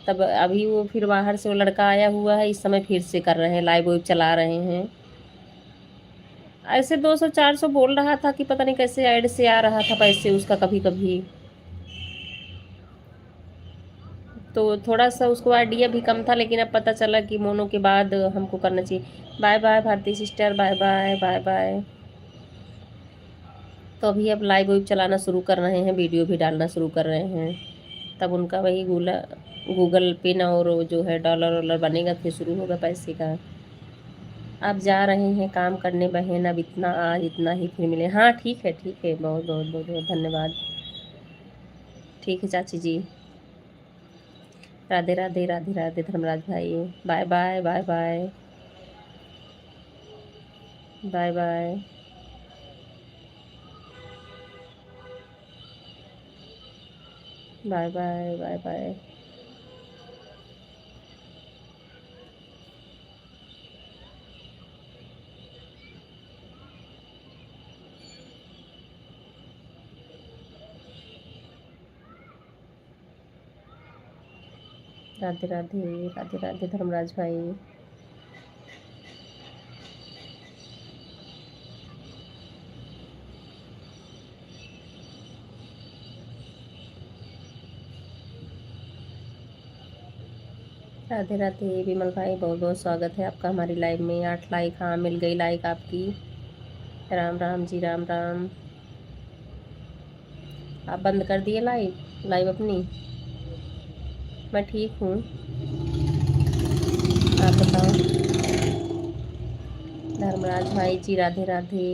तब अभी वो फिर बाहर से वो लड़का आया हुआ है, इस समय फिर से कर रहे हैं, लाइव वेब चला रहे हैं। ऐसे 200-400 बोल रहा था कि पता नहीं कैसे ऐड से आ रहा था पैसे उसका कभी कभी। तो थोड़ा सा उसको आइडिया भी कम था, लेकिन अब पता चला कि मोनो के बाद हमको करना चाहिए। Bye bye Bharti sister, bye bye bye bye. तो अभी अब लाइव वेब चलाना शुरू कर रहे हैं, वीडियो भी डालना शुरू कर रहे हैं, तब उनका वही गूगल पिन और वो जो है डॉलर वॉलर बनेगा, फिर शुरू होगा पैसे का। आप जा रहे हैं काम करने बहन, अब इतना आज इतना ही, फिर मिले। हाँ ठीक है, बहुत बहुत बहुत बहुत धन्यवाद। ठीक है चाची जी। राधे राधे राधे राधे धर्मराज भाई। Bye bye bye bye. Bye bye. Bye bye bye bye. Radhe Radhe, Radhe Radhe Dharmraj भाई। राधे राधे विमल भाई, बहुत बहुत स्वागत है आपका हमारी लाइव में। 8 लाइक, हाँ मिल गई लाइक आपकी। राम राम जी, राम राम। आप बंद कर दिए लाइव लाइव अपनी? मैं ठीक हूँ, आप बताओ। धर्मराज भाई जी राधे राधे,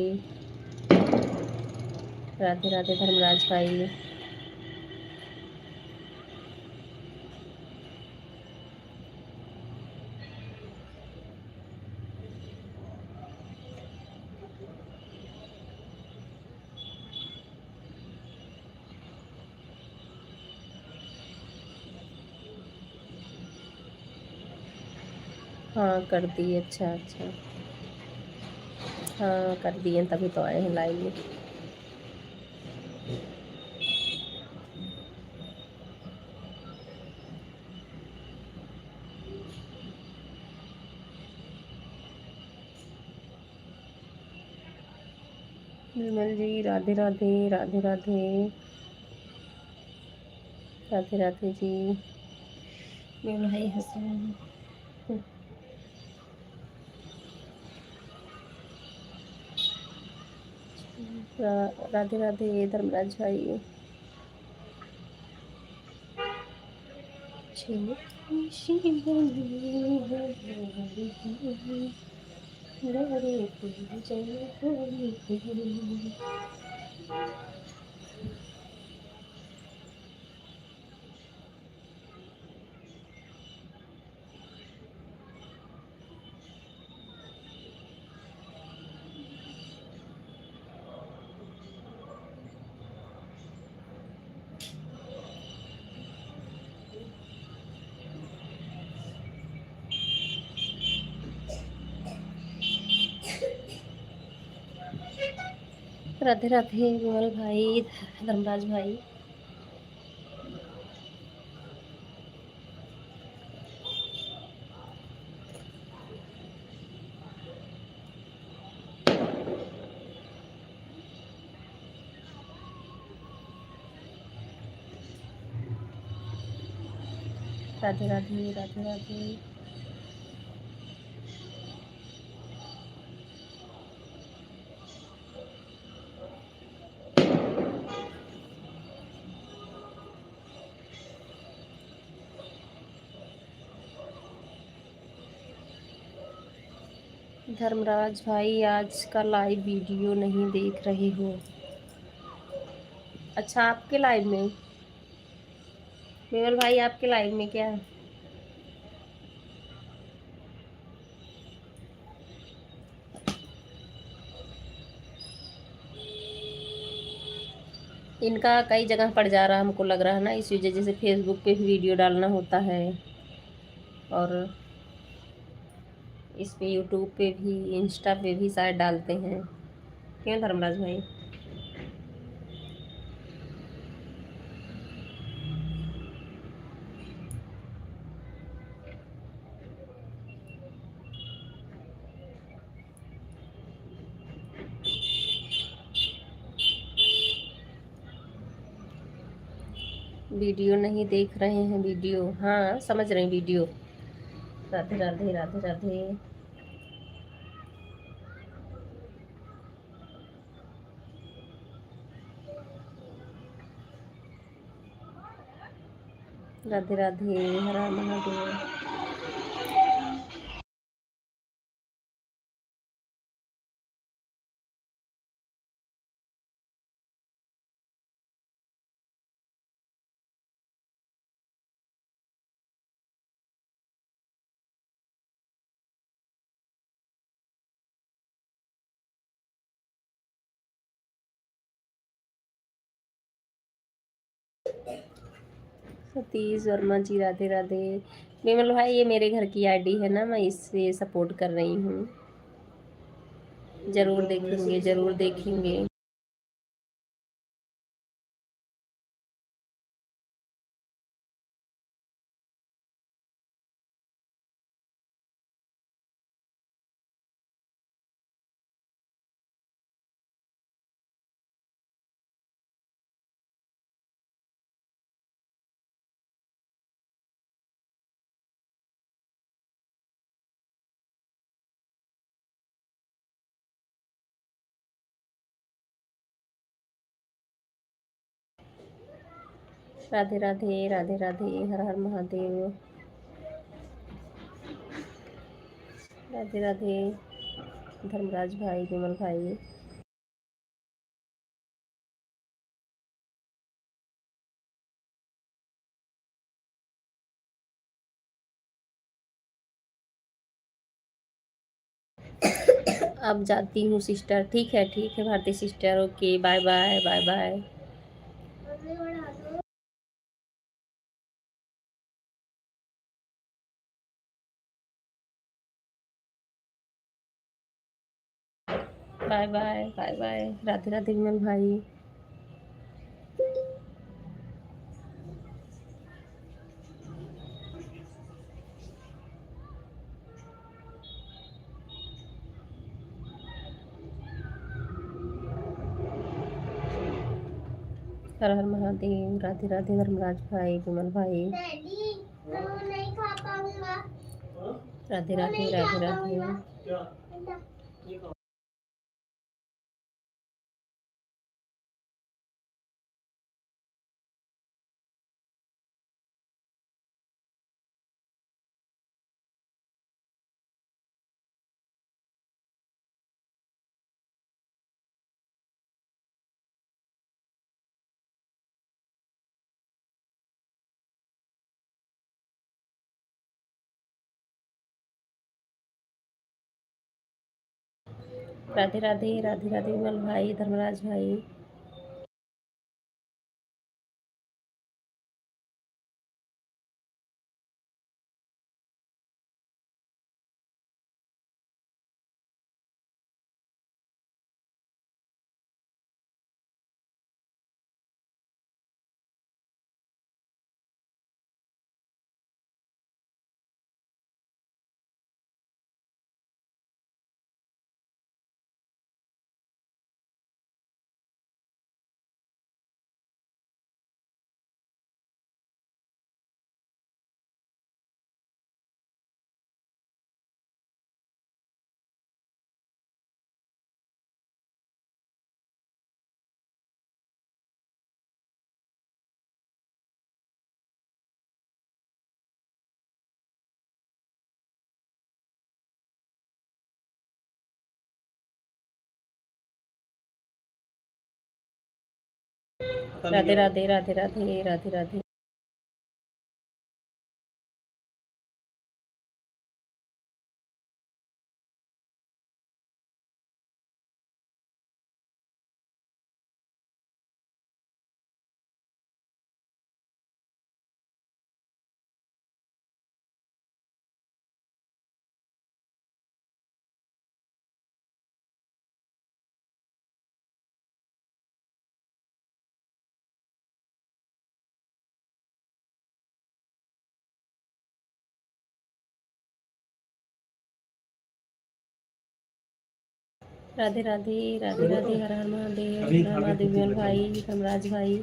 राधे राधे धर्मराज भाई। हाँ कर दिए, अच्छा अच्छा। हाँ कर दिए, तभी तो आए हैं लाइव में। विमल जी राधे राधे, राधे राधे, राधे राधे जी। विमल भाई हंस रहे हैं। राधे राधे धर्मराज भाई। राधे राधे विमल भाई, धर्मराज भाई। राधे राधे, राधे राधे। धर्मराज भाई आज का लाइव वीडियो नहीं देख रहे हो? अच्छा आपके लाइव में, विमल भाई आपके लाइव में क्या? इनका कई जगह पड़ जा रहा है हमको लग रहा है ना, इस वजह जैसे फेसबुक पे भी वीडियो डालना होता है और इस पे यूट्यूब पे भी, इंस्टा पे भी शायद डालते हैं। क्यों धर्मराज भाई? वीडियो नहीं देख रहे हैं? वीडियो, हाँ समझ रहे हैं वीडियो। राधे राधे, राधे राधे। राधे राधे, हर हर महादेव। सतीश वर्मा जी राधे राधे। विमल भाई ये मेरे घर की आईडी है ना, मैं इससे सपोर्ट कर रही हूँ। जरूर देखेंगे, जरूर देखेंगे। राधे राधे, राधे राधे, हर हर महादेव। राधे राधे धर्मराज भाई, विमल भाई। अब जाती हूँ सिस्टर। ठीक है Bharti sister, okay, bye bye bye bye. Bye bye bye bye, Radhe Radhe Vimal भाई। हर हर महादेव, राधे राधे धर्मराज भाई, विमल भाई। नहीं खा पाऊंगा। राधे राधे राधे राधे। राधे राधे राधे राधे विमल भाई, धर्मराज भाई। राधे राधे राधे राधे राधे राधे। राधे राधे राधे राधे, हर हर महादेव, हर महादेव विमल भाई, धर्मराज भाई।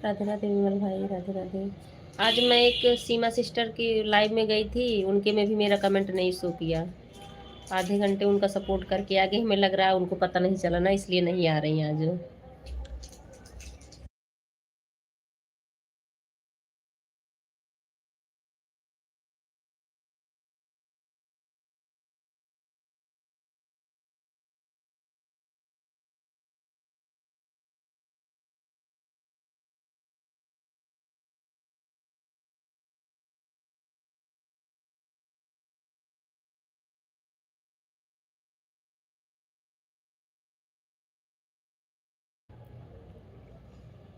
राधे राधे विमल भाई, राधे राधे। आज मैं एक सीमा सिस्टर की लाइव में गई थी, उनके में भी मेरा कमेंट नहीं शो किया। आधे घंटे उनका सपोर्ट करके आगे, हमें लग रहा है उनको पता नहीं चला ना, इसलिए नहीं आ रही आज।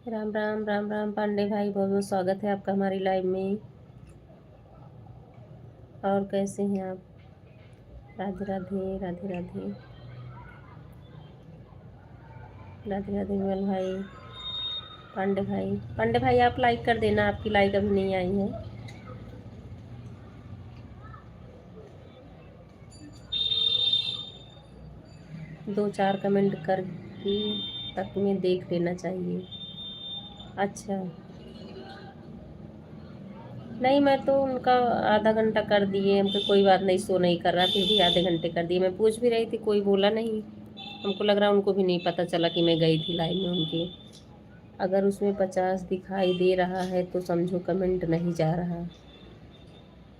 राम राम राम राम पांडे भाई, बहुत बहुत स्वागत है आपका हमारी लाइव में। और कैसे हैं आप? राधे राधे राधे राधे। राधे राधे विमल भाई। पांडे भाई आप लाइक कर देना, आपकी लाइक अभी नहीं आई है। दो चार कमेंट करके तक में देख लेना चाहिए। अच्छा, नहीं मैं तो उनका आधा घंटा कर दिए, हमको कोई बात नहीं, शो नहीं कर रहा, फिर भी आधे घंटे कर दिए। मैं पूछ भी रही थी, कोई बोला नहीं। हमको लग रहा उनको भी नहीं पता चला कि मैं गई थी लाइव में उनके। अगर उसमें 50 दिखाई दे रहा है तो समझो कमेंट नहीं जा रहा।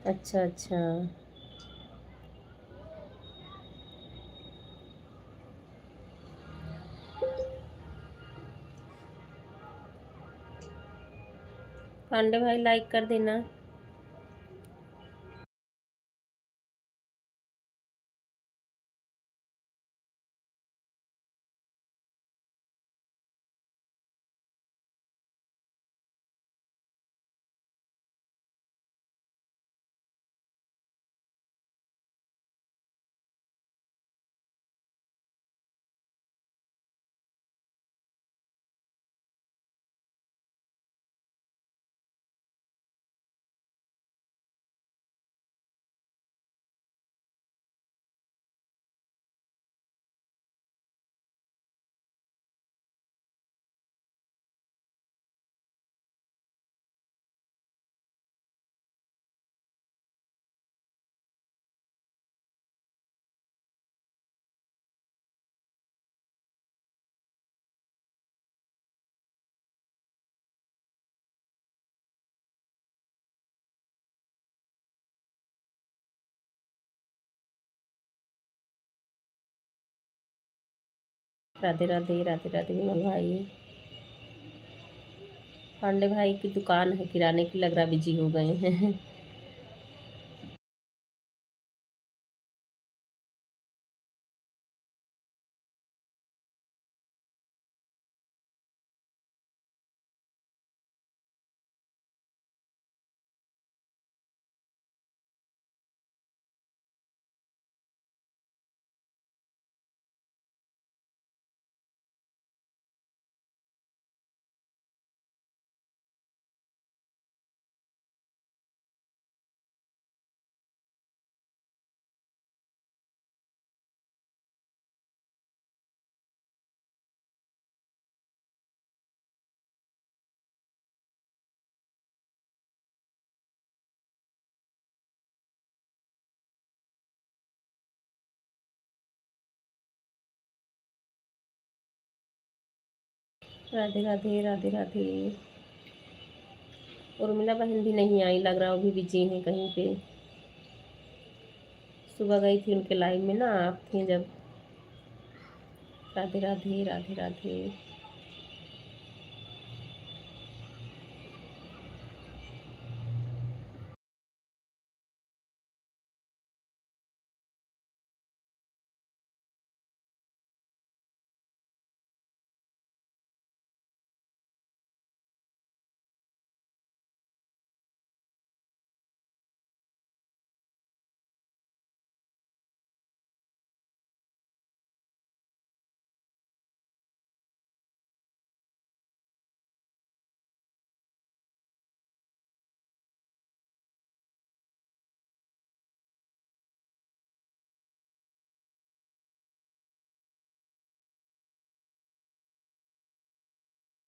अच्छा अच्छा। पांडे भाई लाइक कर देना। राधे राधे राधे राधे विमल भाई। पांडे भाई की दुकान है किराने की, लग रहा बिजी हो गए हैं। राधे राधे राधे राधे। उर्मिला बहन भी नहीं आई, लग रहा वो भी बिजी हैं कहीं पे। सुबह गई थी उनके लाइव में ना, आप थे जब। राधे राधे राधे राधे।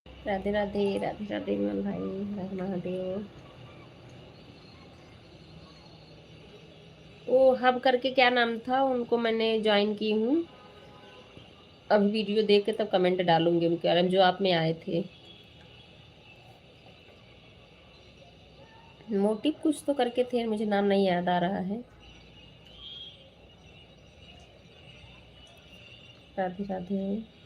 राधे राधे राधे राधे विमल भाई। हर महादेव। वो हब करके क्या नाम था, उनको मैंने ज्वाइन की हूँ। अभी वीडियो देख के तब कमेंट डालूंगी उनके बारे में, जो आप में आए थे। मोटिव कुछ तो करके थे, मुझे नाम नहीं याद आ रहा है। राधे राधे।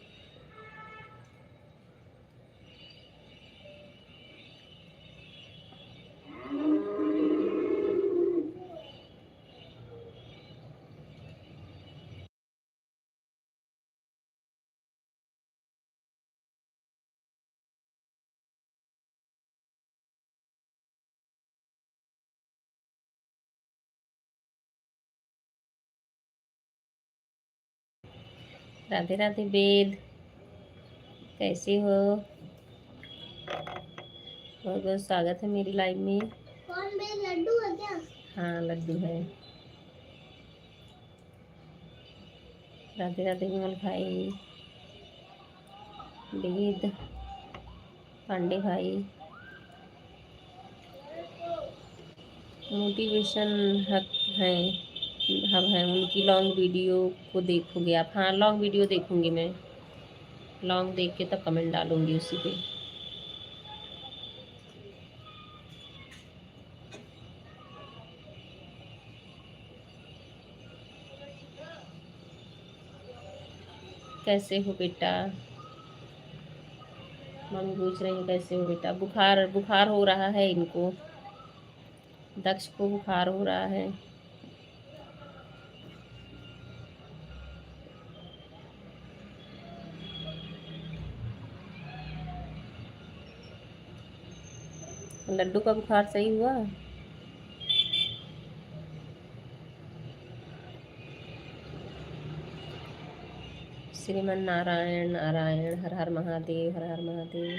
राधे राधे वेद। कैसे हो? बहुत बहुत स्वागत है मेरी लाइव में।
कौन बे, लड्डू है क्या?
हाँ, लड्डू है। राधे राधे विमल भाई, वेद पांडे भाई। मोटिवेशन हक है, हम हैं उनकी लॉन्ग वीडियो को देखोगे आप? हाँ, लॉन्ग वीडियो देखूंगी मैं। लॉन्ग देख के तब कमेंट डालूंगी उसी पे। कैसे हो बेटा? मम्मी पूछ रही है कैसे हो बेटा? बुखार बुखार हो रहा है इनको, दक्ष को बुखार हो रहा है। लड्डू का बुखार सही हुआ? श्रीमन नारायण नारायण, हर हर महादेव, हर हर महादेव।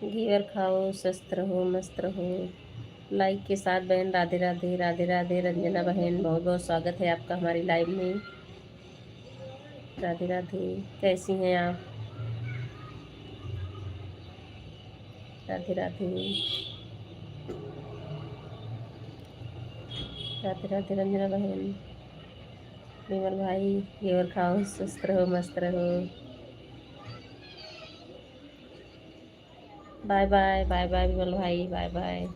घेवर खाओ, स्वस्थ रहो, मस्त रहो। लाइक के साथ बहन, राधे राधे, राधे राधे। रंजना बहन, बहुत बहुत स्वागत है आपका हमारी लाइव में। राधे राधे, कैसी हैं आप? राधे राधे, राधे राधे। रंजना बहन, विमल भाई, घेवर खाओ, स्वस्थ रहो, मस्त रहो। बाय बाय, बाय बाय विमल भाई, बाय बाय।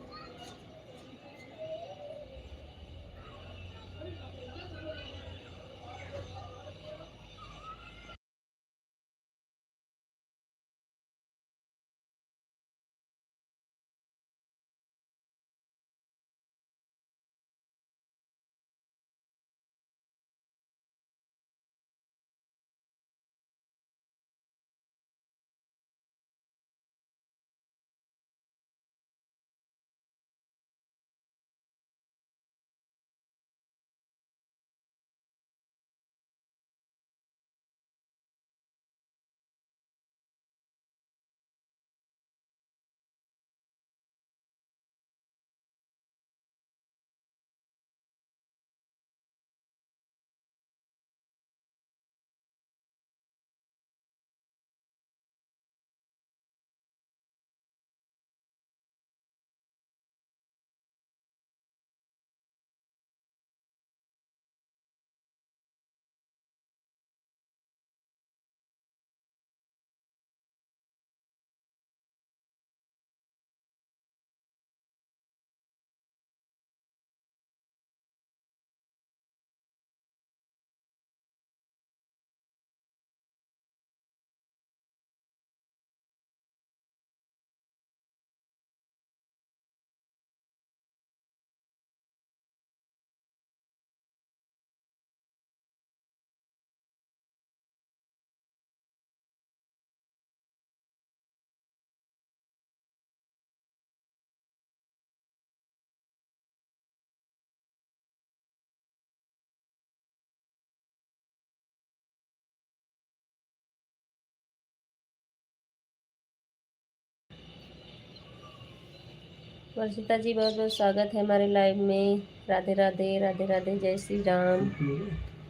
वर्षिता जी, बहुत बहुत स्वागत है हमारे लाइव में। राधे राधे, राधे राधे, जय श्री राम।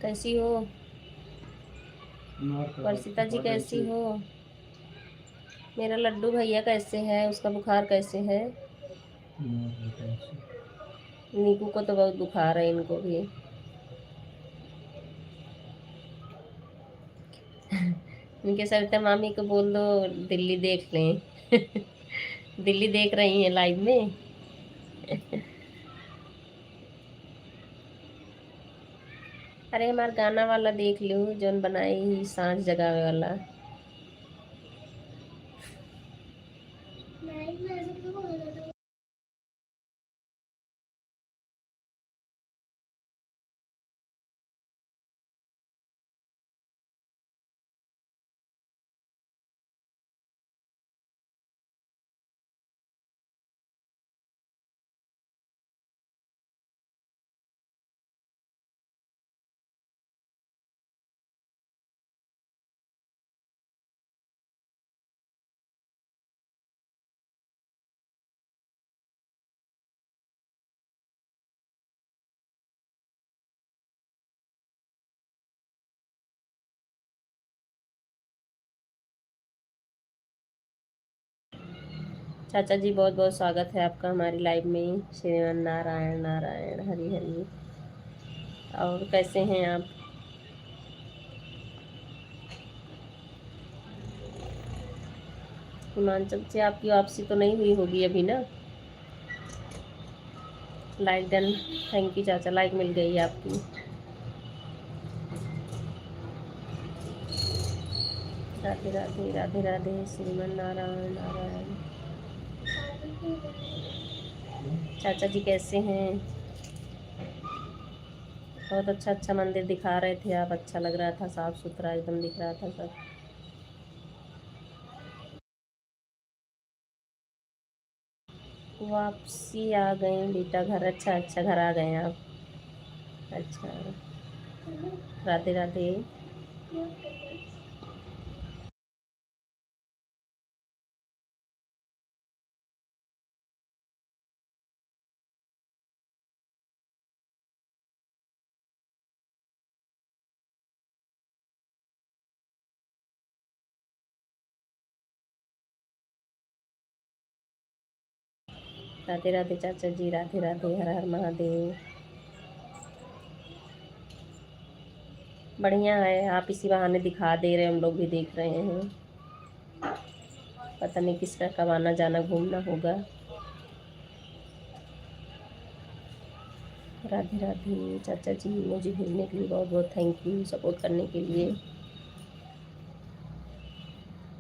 कैसी हो वर्षिता जी, कैसी हो? मेरा लड्डू भैया कैसे है? उसका बुखार कैसे है? नीकू को तो बहुत बुखार है, इनको भी। उनके सरिता मामी को बोल दो दिल्ली देख लें। दिल्ली देख रही हैं लाइव में। अरे हमारा गाना वाला देख लो जौन बनाई सांझ जगावे वाला।
नाइट में ऐसे क्यों बोल रहे हो?
चाचा जी बहुत बहुत स्वागत है आपका हमारी लाइव में। श्रीमान नारायण नारायण हरि हरि। और कैसे हैं आप? हिमांचल से आपकी वापसी तो नहीं हुई होगी अभी ना? Like done. थैंक यू चाचा, लाइक मिल गई आपकी। राधे राधे राधे राधे श्रीमान नारायण नारायण। चाचा जी कैसे हैं? बहुत अच्छा अच्छा मंदिर दिखा रहे थे आप, अच्छा लग रहा था, साफ सुथरा एकदम दिख रहा था सब। वापसी आ गए बेटा घर। अच्छा अच्छा, घर आ गए आप। अच्छा। राधे राधे। राधे राधे चाचा जी, राधे राधे, हर हर महादेव। बढ़िया है, आप इसी बहाने दिखा दे रहे, हम लोग भी देख रहे हैं। पता नहीं किसका कब आना जाना घूमना होगा। राधे राधे चाचा जी, मुझे भेजने के लिए बहुत बहुत थैंक यू, सपोर्ट करने के लिए।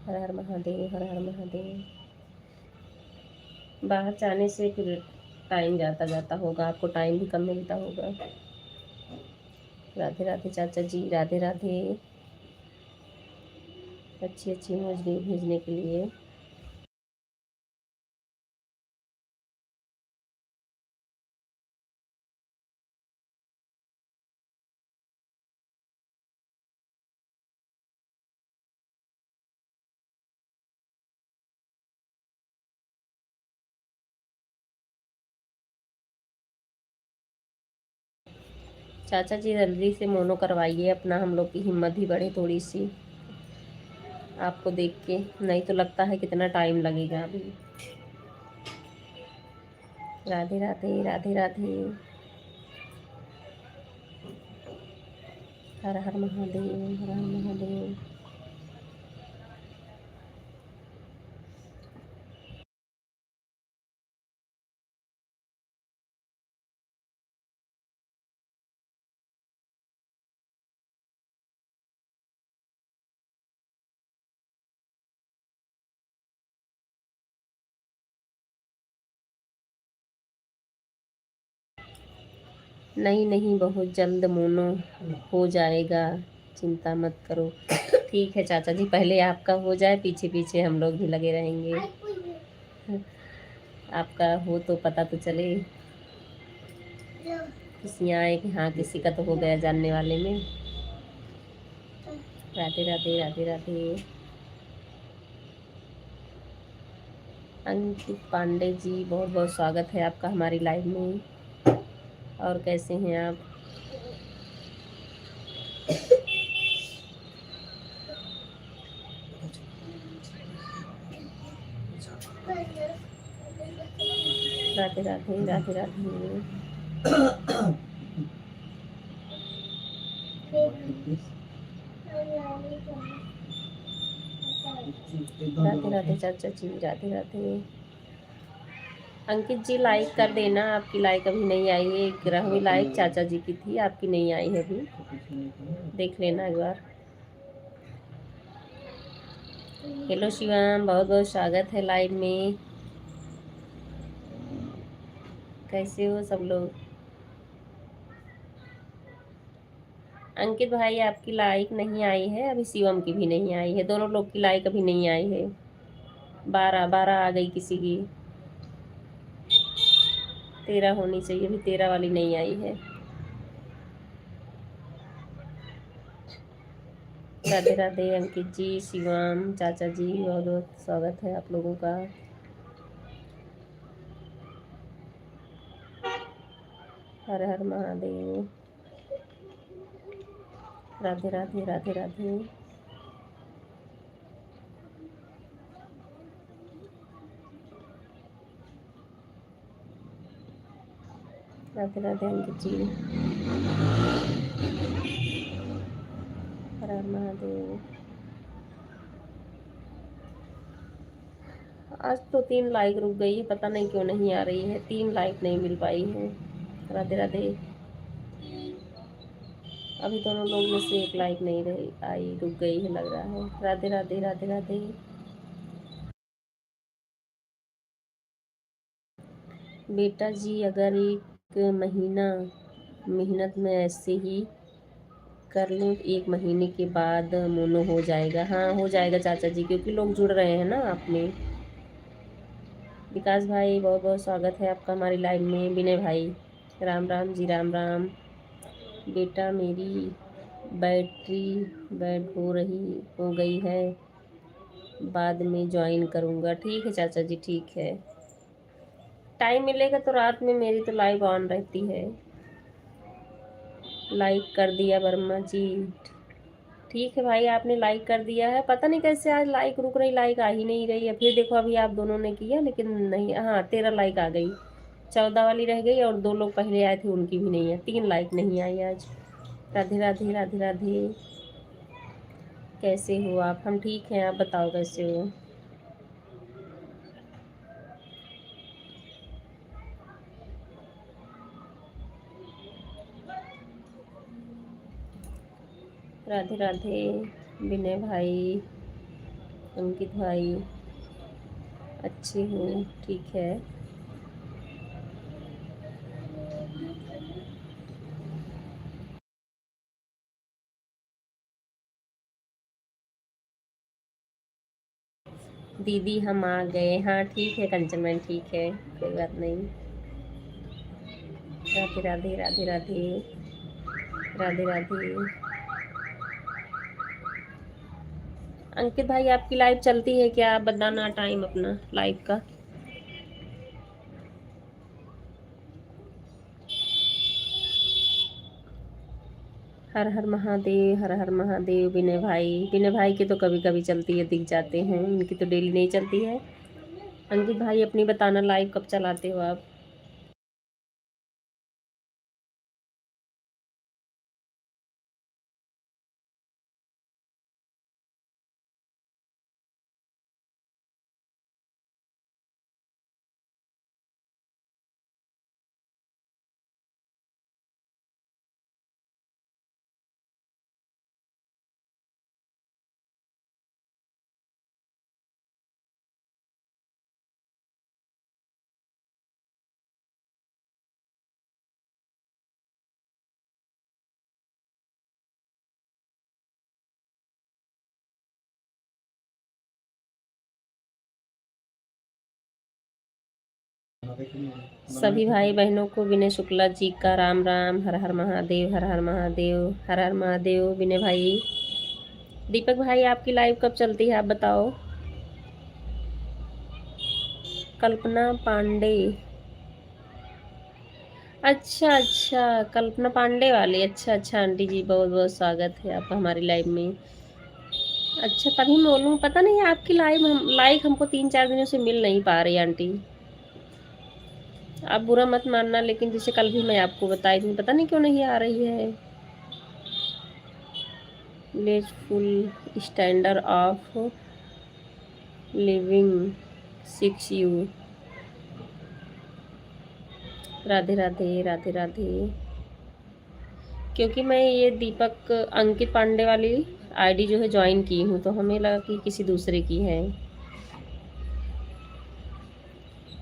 हर हर महादेव, हर हर महादेव। बाहर जाने से फिर टाइम जाता जाता होगा, आपको टाइम भी कम मिलता होगा। राधे राधे चाचा जी, राधे राधे। अच्छी अच्छी मुझे भेजने के लिए। चाचा जी जल्दी से मोनो करवाइए अपना, हम लोग की हिम्मत भी बढ़े थोड़ी सी आपको देख के, नहीं तो लगता है कितना टाइम लगेगा अभी। राधे राधे राधे राधे। हर हर महादेव, हर हर महादेव। नहीं नहीं, बहुत जल्द मोनो हो जाएगा, चिंता मत करो। ठीक है चाचा जी, पहले आपका हो जाए, पीछे पीछे हम लोग भी लगे रहेंगे। आपका हो तो पता तो चले, खुशियाँ आए कि हाँ किसी का तो हो गया जानने वाले में। राधे राधे राधे राधे। अंकित पांडे जी, बहुत बहुत स्वागत है आपका हमारी लाइव में। और कैसे हैं आप? राधे राधे राधे राधे। राधे राधे चाचा जी, राधे राधे। अंकित जी लाइक कर देना, आपकी लाइक अभी नहीं आई है। 11वीं लाइक चाचा जी की थी, आपकी नहीं आई है अभी, देख लेना एक बार। हेलो शिवम, बहुत बहुत स्वागत है लाइव में। कैसे हो सब लोग? अंकित भाई आपकी लाइक नहीं आई है अभी, शिवम की भी नहीं आई है, दोनों लोग की लाइक अभी नहीं आई है। 12 आ गई किसी की, 13 होनी चाहिए, अभी 13 वाली नहीं आई है। राधे राधे अंकित जी, शिवम, चाचा जी, बहुत बहुत स्वागत है आप लोगों का। हर हर महादेव। राधे राधे राधे राधे। राधे राधे अंकित जी, हर हर महादेव। आज तो 3 लाइक रुक गई है, पता नहीं क्यों नहीं आ रही है, 3 लाइक नहीं मिल पाई है। राधे राधे। अभी दोनों लोग में से 1 लाइक नहीं रही आई, रुक गई है लग रहा है। राधे राधे राधे राधे। बेटा जी अगर 1 महीना मेहनत में ऐसे ही कर लूँ, 1 महीने के बाद मोनो हो जाएगा। हाँ हो जाएगा चाचा जी, क्योंकि लोग जुड़ रहे हैं ना आप में। विकास भाई बहुत बहुत स्वागत है आपका हमारी लाइव में। विनय भाई राम राम जी, राम राम। बेटा मेरी बैटरी बैड हो गई है, बाद में ज्वाइन करूँगा। ठीक है चाचा जी, ठीक है, टाइम मिलेगा तो रात में मेरी तो लाइव ऑन रहती है। लाइक कर दिया वर्मा जी, ठीक है भाई, आपने लाइक कर दिया है। पता नहीं कैसे आज लाइक रुक रही, लाइक आ ही नहीं रही है। फिर देखो अभी आप दोनों ने किया लेकिन नहीं, हाँ 13 लाइक आ गई, 14 वाली रह गई और 2 लोग पहले आए थे उनकी भी नहीं है, 3 लाइक नहीं आई आज। राधे राधे राधे राधे। कैसे हो आप? हम ठीक हैं, आप बताओ कैसे हो? राधे राधे विनय भाई, अंकित भाई, अच्छी हूँ, ठीक है। दीदी हम आ गए, हाँ ठीक है कंचन मैम, ठीक है, कोई बात नहीं। राधे राधे राधे राधे राधे राधे। अंकित भाई आपकी लाइव चलती है क्या? आप बताना टाइम अपना लाइव का। हर हर महादेव, हर हर महादेव। विनय भाई की तो कभी कभी चलती है, दिख जाते हैं, उनकी तो डेली नहीं चलती है। अंकित भाई अपनी बताना लाइव कब चलाते हो आप? सभी भाई बहनों को विनय शुक्ला जी का राम राम। हर हर महादेव, हर हर महादेव, हर हर महादेव। विनय भाई, दीपक भाई आपकी लाइव कब चलती है आप बताओ? कल्पना पांडे, अच्छा अच्छा, कल्पना पांडे वाली, अच्छा अच्छा आंटी जी, बहुत बहुत स्वागत है आपका हमारी लाइव में। अच्छा तभी मैं बोलूँ, पता नहीं आपकी लाइक हमको 3-4 दिनों से मिल नहीं पा रही आंटी। आप बुरा मत मानना, लेकिन जैसे कल भी मैं आपको बताई थी, पता नहीं क्यों नहीं आ रही है। Village full standard of living 6 you. Radhe Radhe Radhe Radhe. क्योंकि मैं ये दीपक अंकित पांडे वाली आईडी जो है ज्वाइन की हूँ, तो हमें लगा कि किसी दूसरे की है।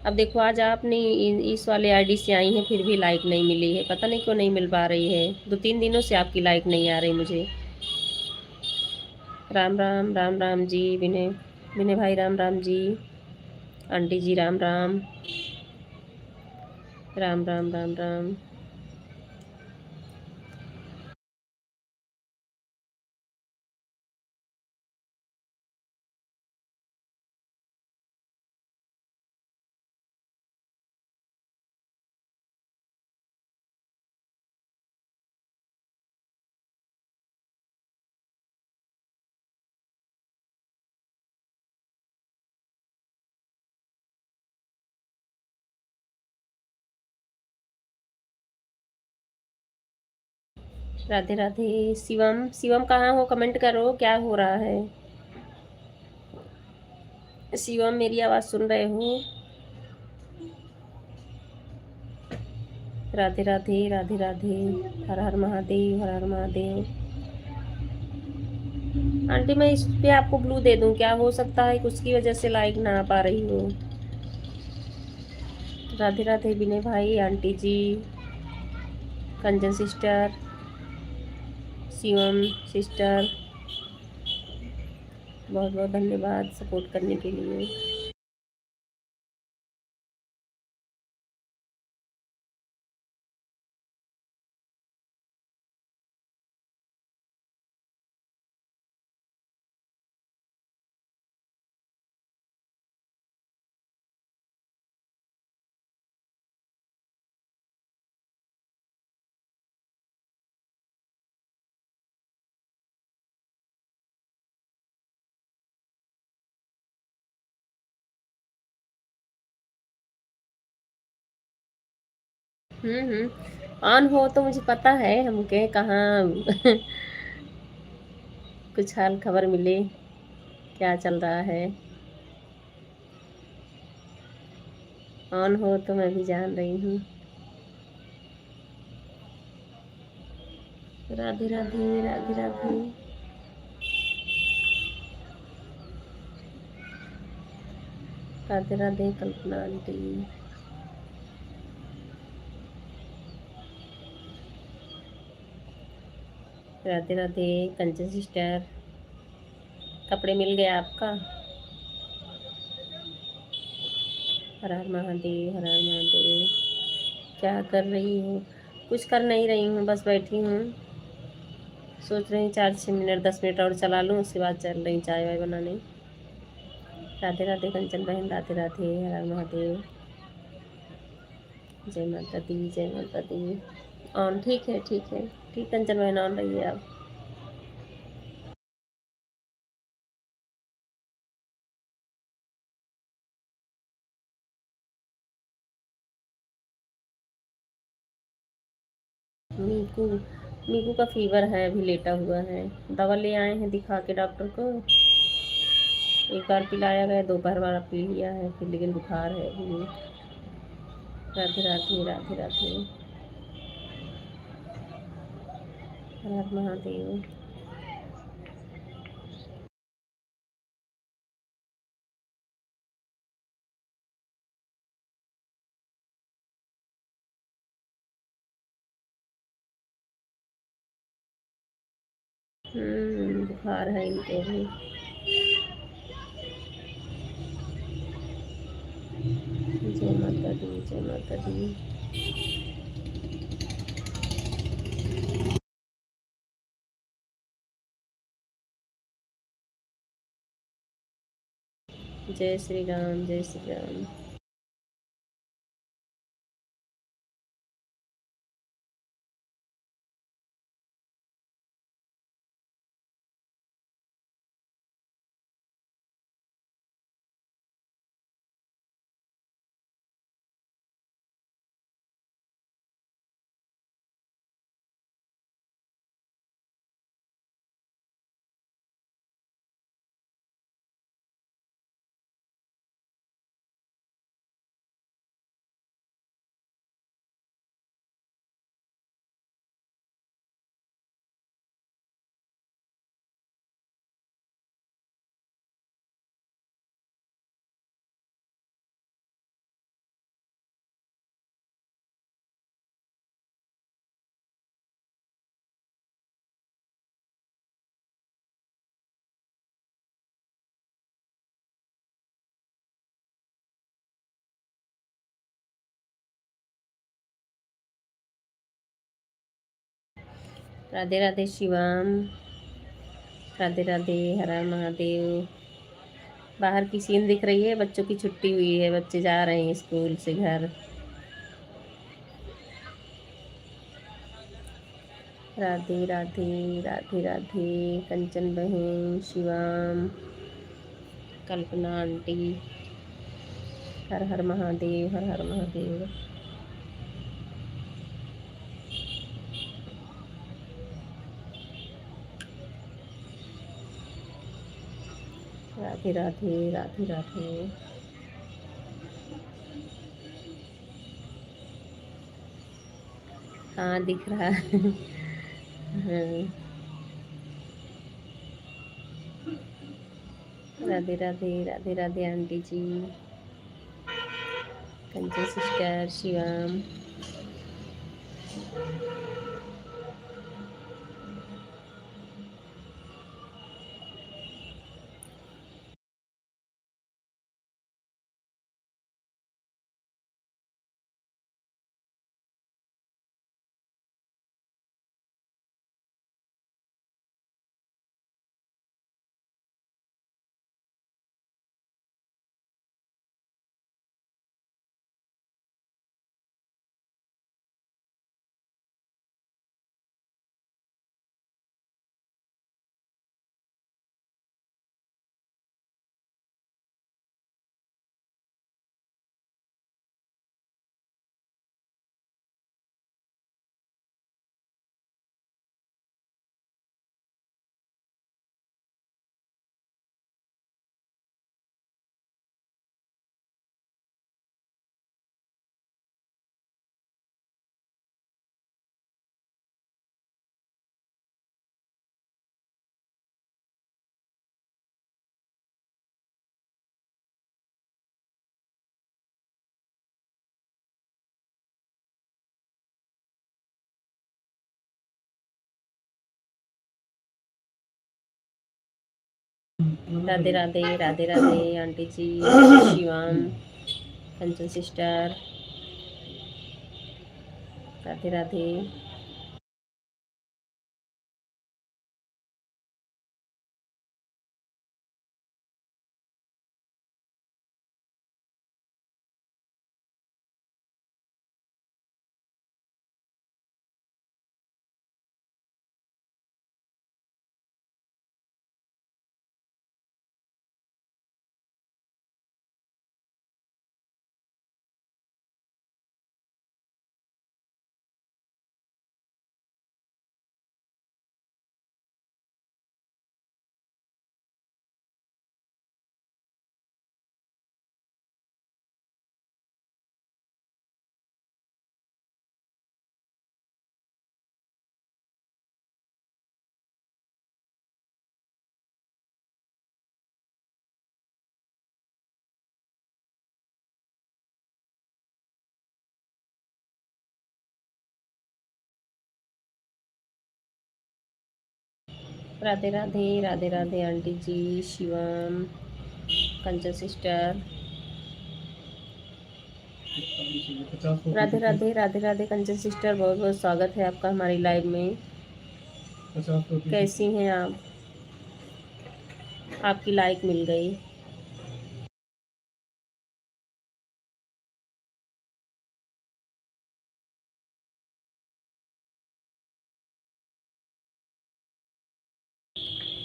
अब देखो आज आपने इस वाले आईडी से आई हैं, फिर भी लाइक नहीं मिली है, पता नहीं क्यों नहीं मिल पा रही है। 2-3 दिनों से आपकी लाइक नहीं आ रही मुझे। राम राम राम राम जी। विनय विनय भाई राम राम जी। आंटी जी राम राम राम राम राम राम। राधे राधे। शिवम शिवम कहाँ हो, कमेंट करो, क्या हो रहा है। शिवम मेरी आवाज़ सुन रहे हो। राधे राधे राधे राधे। हर हर महादेव हर हर महादेव। आंटी मैं इस पे आपको ब्लू दे दूं क्या, हो सकता है कि उसकी वजह से लाइक ना आ पा रही हो। राधे राधे विनय भाई, आंटी जी, कंचन सिस्टर, शिवम सिस्टर, बहुत बहुत धन्यवाद सपोर्ट करने के लिए। ऑन हो तो मुझे पता है, हमके कहाँ कुछ हाल खबर मिले, क्या चल रहा है। ऑन हो तो मैं भी जान रही हूँ। राधे राधे राधे राधे। राधे राधे कल्पना आंटी। राधे राधे कंचन सिस्टर। कपड़े मिल गए आपका। हर हर महादेव हर हर महादेव। क्या कर रही हो। कुछ कर नहीं रही हूँ, बस बैठी हूँ। सोच रही 4-6 मिनट 10 मिनट और चला लूँ, उसके बाद चल रही चाय वाय बनाने। राधे राधे कंचन बहन, राधे राधे हर हर महादेव। जय माता दी जय माता दी। ऑन ठीक है ठीक है। ठीक कंचन बहन ऑन रही है आप। मीकू मीकू का फीवर है, अभी लेटा हुआ है। दवा ले आए हैं दिखा के डॉक्टर को। एक बार पिलाया गया, दोपहर वाला पी लिया है फिर, लेकिन बुखार है अभी। राधे राधे राधे राधे। हर हर महादेव। बुखार है इनको भी। जय माता दी जय माता दी। जय श्री राम जय श्री राम। राधे राधे शिवम। राधे राधे, हर हर महादेव। बाहर की सीन दिख रही है, बच्चों की छुट्टी हुई है, बच्चे जा रहे हैं स्कूल से घर। राधे राधे, राधे राधे कंचन बहन, शिवम, कल्पना आंटी। हर हर महादेव, हर हर महादेव। राधे राधे, राधे राधे। हाँ दिख रहा है। हाँ। राधे राधे, राधे राधे आंटी जी, कंचन सिस्टर, शिवम। राधे राधे, राधे राधे आंटी जी, शिवम, कंचन सिस्टर। राधे राधे। राधे राधे, राधे राधे आंटी जी, शिवम, कंचन सिस्टर। राधे राधे, राधे राधे कंचन सिस्टर, बहुत बहुत स्वागत है आपका हमारी लाइव में। कैसी हैं आप? आपकी लाइक मिल गई।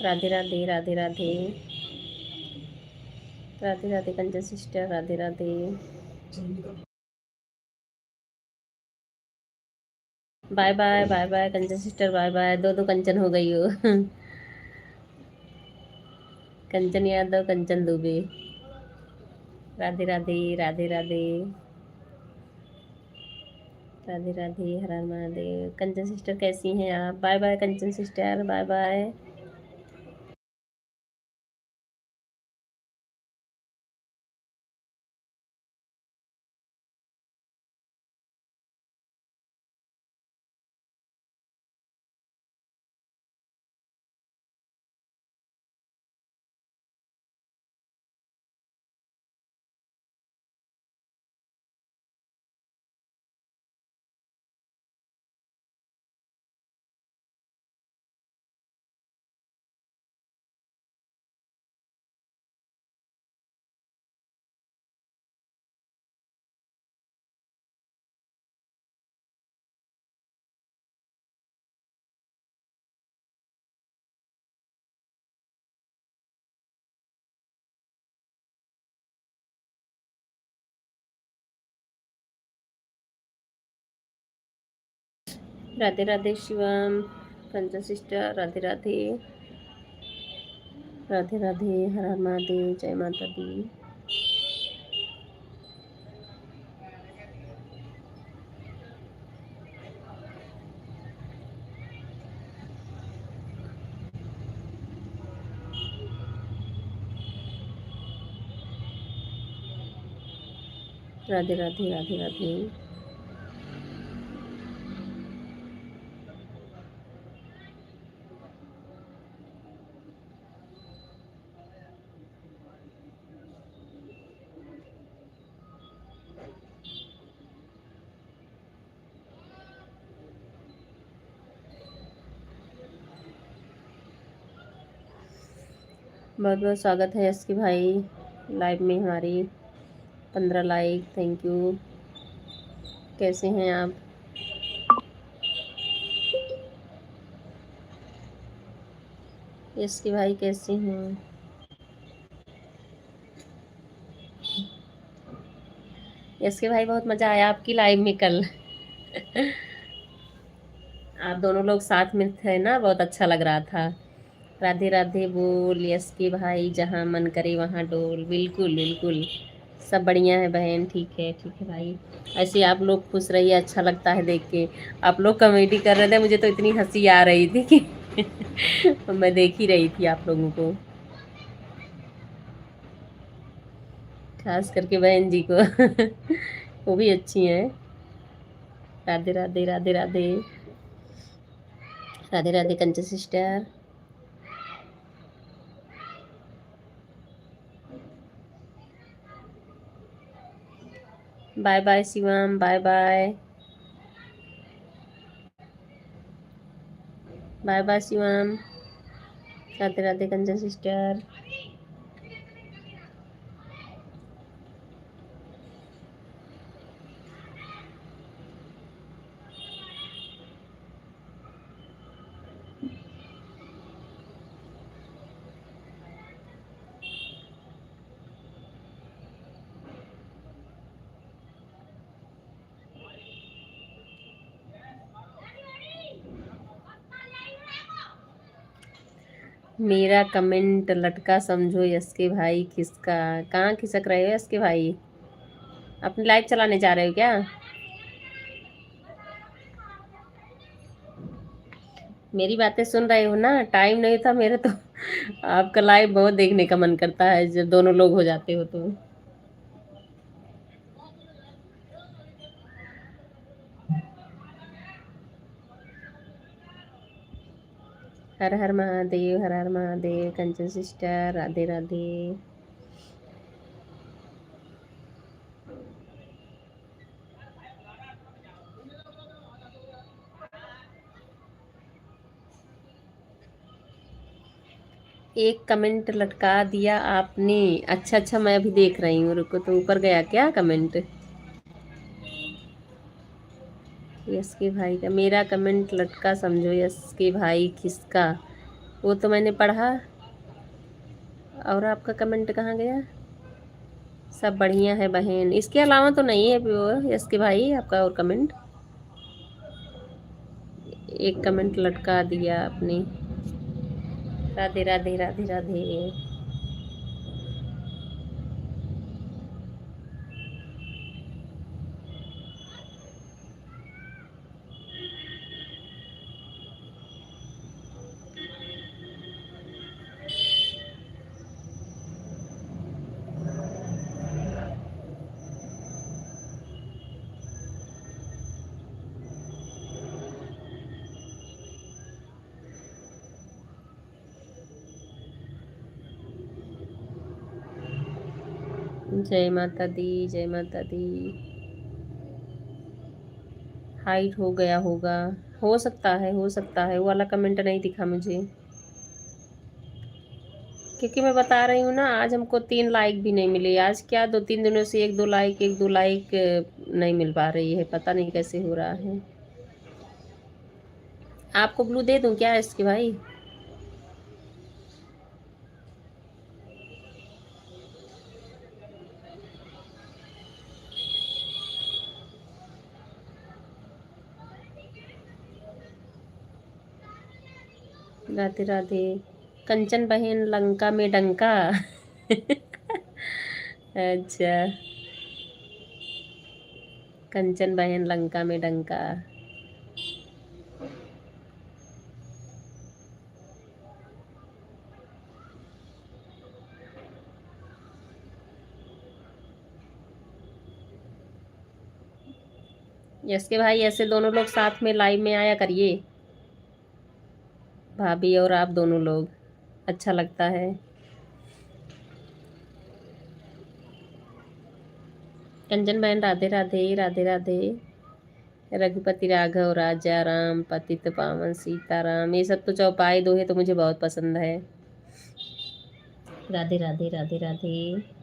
Radhe Radhe, Radhe Radhe, Radhe Radhe Kanchan sister, Radhe Radhe. Bye bye, bye bye Kanchan sister, bye bye. दो दो कंचन हो गई हो। कंचन यादव, कंचन दुबे। राधे राधे, राधे राधे, राधे राधे, हर हर महादेव। कंचन सिस्टर कैसी हैं आप? Bye bye Kanchan sister, bye bye. Radhe Radhe Shivam, Kancha sister, Radhe Radhe, Radhe Radhe, Har Har Mahadev, जय माता दी। राधे राधे, राधे राधे। बहुत बहुत स्वागत है यश के भाई लाइव में हमारी। 15 लाइक, थैंक यू। कैसे हैं आप? यश के भाई कैसे हैं? यश के भाई बहुत मज़ा आया आपकी लाइव में कल। आप दोनों लोग साथ में थे ना, बहुत अच्छा लग रहा था। राधे राधे बोल यश के भाई, जहाँ मन करे वहाँ डोल। बिल्कुल बिल्कुल, सब बढ़िया है बहन। ठीक है भाई। ऐसे आप लोग खुश रहिए, अच्छा लगता है देख के। आप लोग कॉमेडी कर रहे थे, मुझे तो इतनी हंसी आ रही थी कि मैं देख ही रही थी आप लोगों को, खास करके बहन जी को। वो भी अच्छी हैं। Radhe Radhe, Radhe Radhe, Radhe Radhe Kancha sister. Bye bye Shivam, bye bye, bye bye Shivam. Radhe Radhe Kancha sister. मेरा कमेंट लटका समझो यश के भाई, खिसका। कहाँ खिसक रहे हो यश के भाई? अपनी लाइव चलाने जा रहे हो क्या? मेरी बातें सुन रहे हो ना? टाइम नहीं था मेरा तो। आपका लाइव बहुत देखने का मन करता है जब दोनों लोग हो जाते हो तो। हर हर महादेव, हर हर महादेव, कंचन सिस्टर, राधे राधे। एक कमेंट लटका दिया आपने। अच्छा अच्छा, मैं अभी देख रही हूँ, रुको। तो ऊपर गया क्या कमेंट? यस के भाई का मेरा कमेंट लटका समझो यस के भाई, खिसका। वो तो मैंने पढ़ा। और आपका कमेंट कहाँ गया? सब बढ़िया है बहन, इसके अलावा तो नहीं है वो यस के भाई आपका और कमेंट। एक कमेंट लटका दिया आपने। राधे राधे, राधे राधे। जय माता दी, जय माता दी। हाइट हो गया होगा, हो सकता है, हो सकता है। वो वाला कमेंट नहीं दिखा मुझे, क्योंकि मैं बता रही हूँ ना, आज हमको 3 लाइक भी नहीं मिले। आज क्या 2-3 दिनों से 1-2 लाइक, 1-2 लाइक नहीं मिल पा रही है। पता नहीं कैसे हो रहा है। आपको ब्लू दे दूँ क्या इसके भाई? राधे राधे। कंचन बहन लंका में डंका। अच्छा। कंचन बहन लंका में डंका। यस के भाई ऐसे दोनों लोग साथ में लाइव में आया करिए, भाभी और आप दोनों लोग, अच्छा लगता है। कंचन बहन राधे राधे राधे राधे। रघुपति राघव राजा राम पतित पावन सीताराम, ये सब तो चौपाई दोहे तो मुझे बहुत पसंद है। राधे राधे राधे राधे।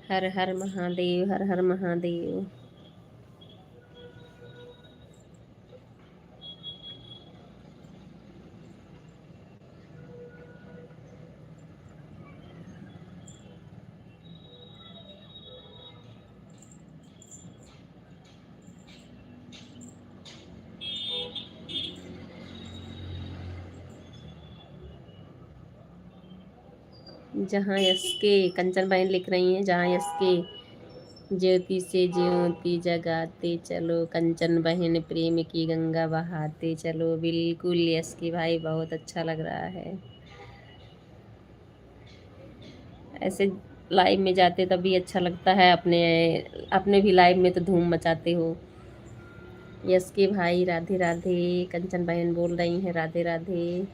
हर हर महादेव, हर हर महादेव। जहाँ यस के, कंचन बहन लिख रही हैं, जहाँ यस के ज्योति से ज्योति जगाते चलो, कंचन बहन प्रेम की गंगा बहाते चलो। बिल्कुल यस की भाई, बहुत अच्छा लग रहा है। ऐसे लाइव में जाते तभी अच्छा लगता है, अपने अपने भी लाइव में तो धूम मचाते हो। यस के भाई राधे राधे। कंचन बहन बोल रही हैं राधे राधे।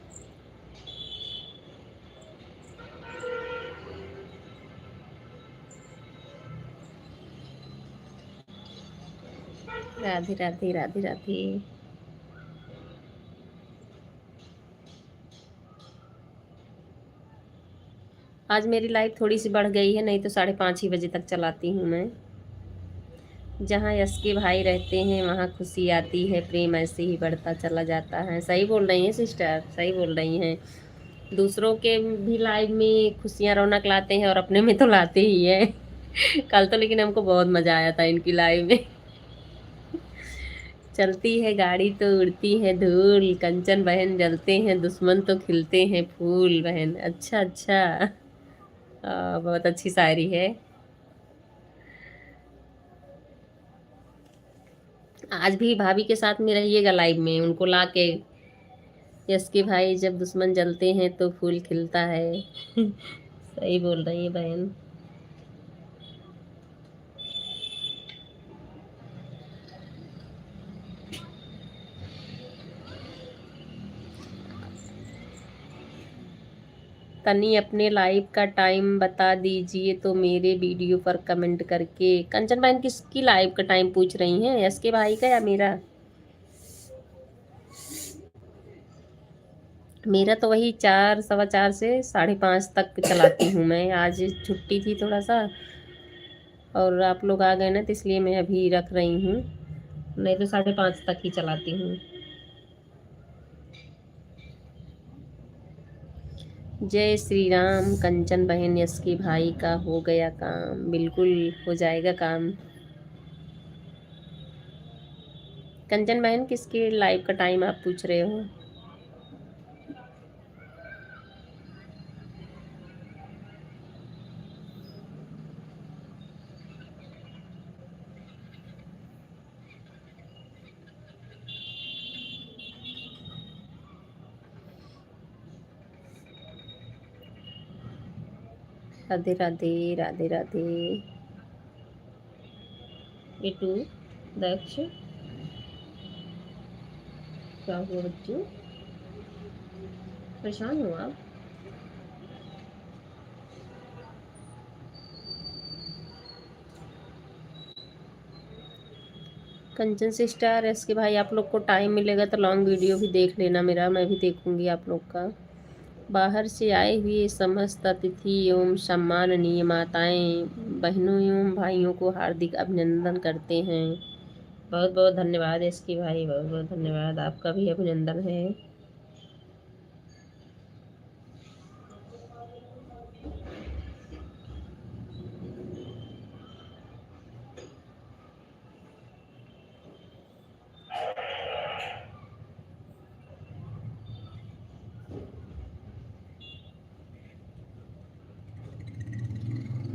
राधे राधे राधे राधे। आज मेरी लाइफ थोड़ी सी बढ़ गई है, नहीं तो 5:30 ही बजे तक चलाती हूँ मैं। जहाँ यश के भाई रहते हैं वहाँ खुशी आती है, प्रेम ऐसे ही बढ़ता चला जाता है। सही बोल रही हैं सिस्टर, सही बोल रही हैं। दूसरों के भी लाइफ में खुशियाँ रौनक लाते हैं और अपने में तो लाते ही हैं। कल तो लेकिन हमको बहुत मजा आया था इनकी लाइव में। चलती है गाड़ी तो उड़ती है धूल, कंचन बहन जलते हैं दुश्मन तो खिलते हैं फूल। बहन अच्छा अच्छा, बहुत अच्छी शायरी है। आज भी भाभी के साथ में रहिएगा लाइव में, उनको ला के। यस के भाई जब दुश्मन जलते हैं तो फूल खिलता है। सही बोल रही है बहन। तनी अपने लाइव का टाइम बता दीजिए तो मेरे वीडियो पर कमेंट करके। कंचन बहन किसकी लाइव का टाइम पूछ रही हैं, यस के भाई का या मेरा? मेरा तो वही 4, 4:15 से 5:30 तक चलाती हूँ मैं। आज छुट्टी थी थोड़ा सा, और आप लोग आ गए ना, तो इसलिए मैं अभी रख रही हूँ, नहीं तो 5:30 तक ही चलाती हूँ। जय श्री राम। कंचन बहन यस के भाई का हो गया काम। बिल्कुल हो जाएगा काम। कंचन बहन किसके लाइव का टाइम आप पूछ रहे हो? राधे राधे राधे राधे। बिटू, दक्ष, क्या हुआ बच्चों, परेशान हो आप? कंचन सिस्टर एस के भाई, आप लोग को टाइम मिलेगा तो लॉन्ग वीडियो भी देख लेना मेरा, मैं भी देखूंगी आप लोग का। बाहर से आए हुए समस्त अतिथि एवं सम्माननीय माताएं बहनों एवं भाइयों को हार्दिक अभिनंदन करते हैं। बहुत बहुत धन्यवाद एस के भाई, बहुत बहुत धन्यवाद, आपका भी अभिनंदन है।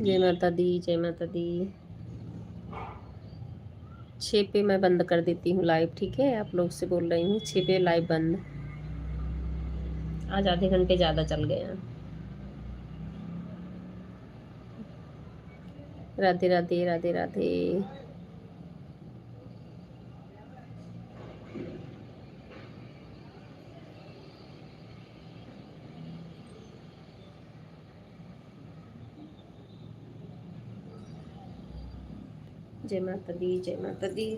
जय माता दी, जय माता दी। 6 पे मैं बंद कर देती हूँ लाइव, ठीक है? आप लोग से बोल रही हूँ 6 पे लाइव बंद। आज आधे घंटे ज़्यादा चल गए हैं। राधे राधे, राधे राधे। जय माता दी, जय माता दी।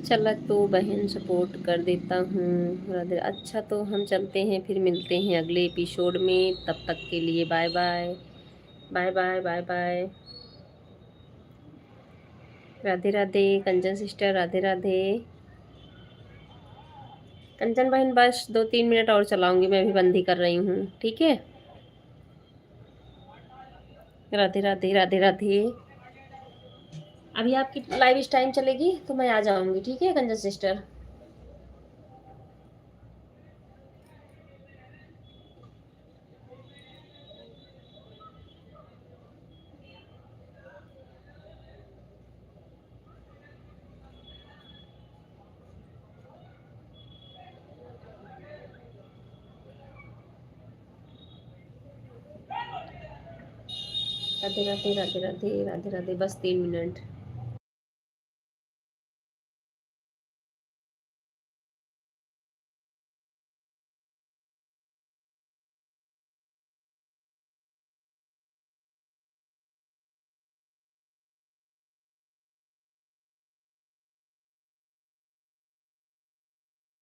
चला तो बहन सपोर्ट कर देता हूँ। राधे। अच्छा तो हम चलते हैं, फिर मिलते हैं अगले एपिसोड में। तब तक के लिए bye bye, bye bye, bye bye. Radhe Radhe Kanchan sister, Radhe Radhe. Kanchan बहन बस 2-3 मिनट और चलाऊंगी, मैं भी बंद ही कर रही हूँ, ठीक है? राधे राधे, राधे राधे। अभी आपकी लाइव इस टाइम चलेगी तो मैं आ जाऊंगी, ठीक है कंजन सिस्टर? राधे राधे, राधे राधे, राधे राधे, बस 3 मिनट।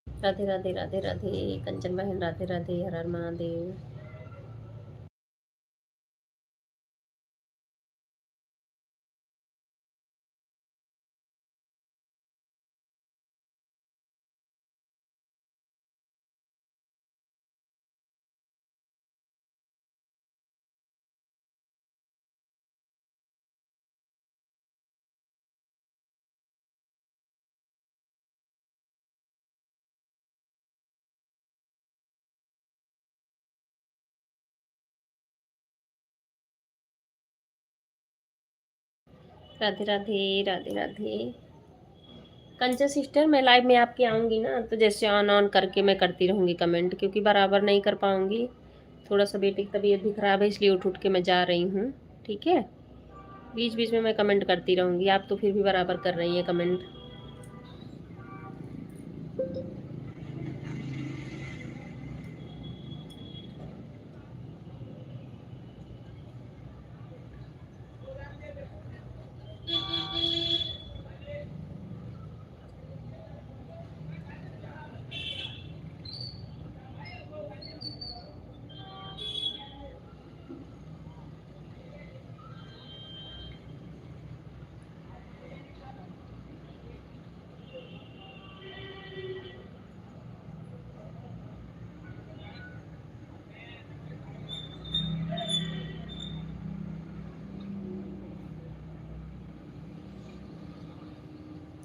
राधे राधे, राधे राधे कंचन बहन, राधे राधे, हर हर महादेव। राधे राधे, राधे राधे। कंचन सिस्टर मैं लाइव में आपके आऊँगी ना, तो जैसे ऑन ऑन करके मैं करती रहूँगी कमेंट, क्योंकि बराबर नहीं कर पाऊँगी। थोड़ा सा बेटी की तबीयत भी ख़राब है, इसलिए उठ उठ के मैं जा रही हूँ, ठीक है? बीच बीच में मैं कमेंट करती रहूँगी, आप तो फिर भी बराबर कर रही हैं कमेंट।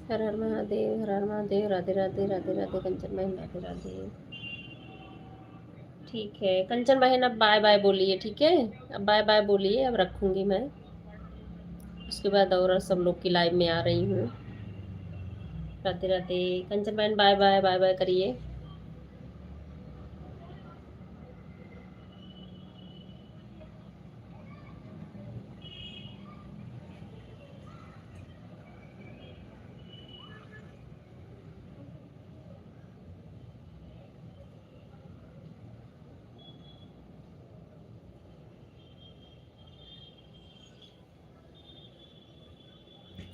हर हर महादेव, हर हर महादेव। राधे राधे, राधे राधे कंचन बहन, राधे राधे। ठीक है कंचन बहन, अब बाय बाय बोलिए, ठीक है? अब बाय बाय बोलिए, अब रखूंगी मैं। उसके बाद और सब लोग की लाइव में आ रही हूँ। राधे राधे कंचन बहन, बाय बाय, बाय बाय करिए।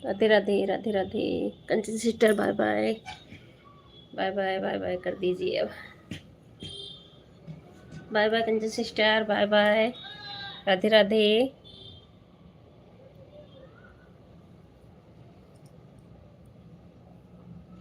Radhe Radhe, Radhe Radhe Kanchan sister, bye bye, bye bye, bye bye कर दीजिए अब। Bye bye Kanchan sister, bye bye, Radhe Radhe.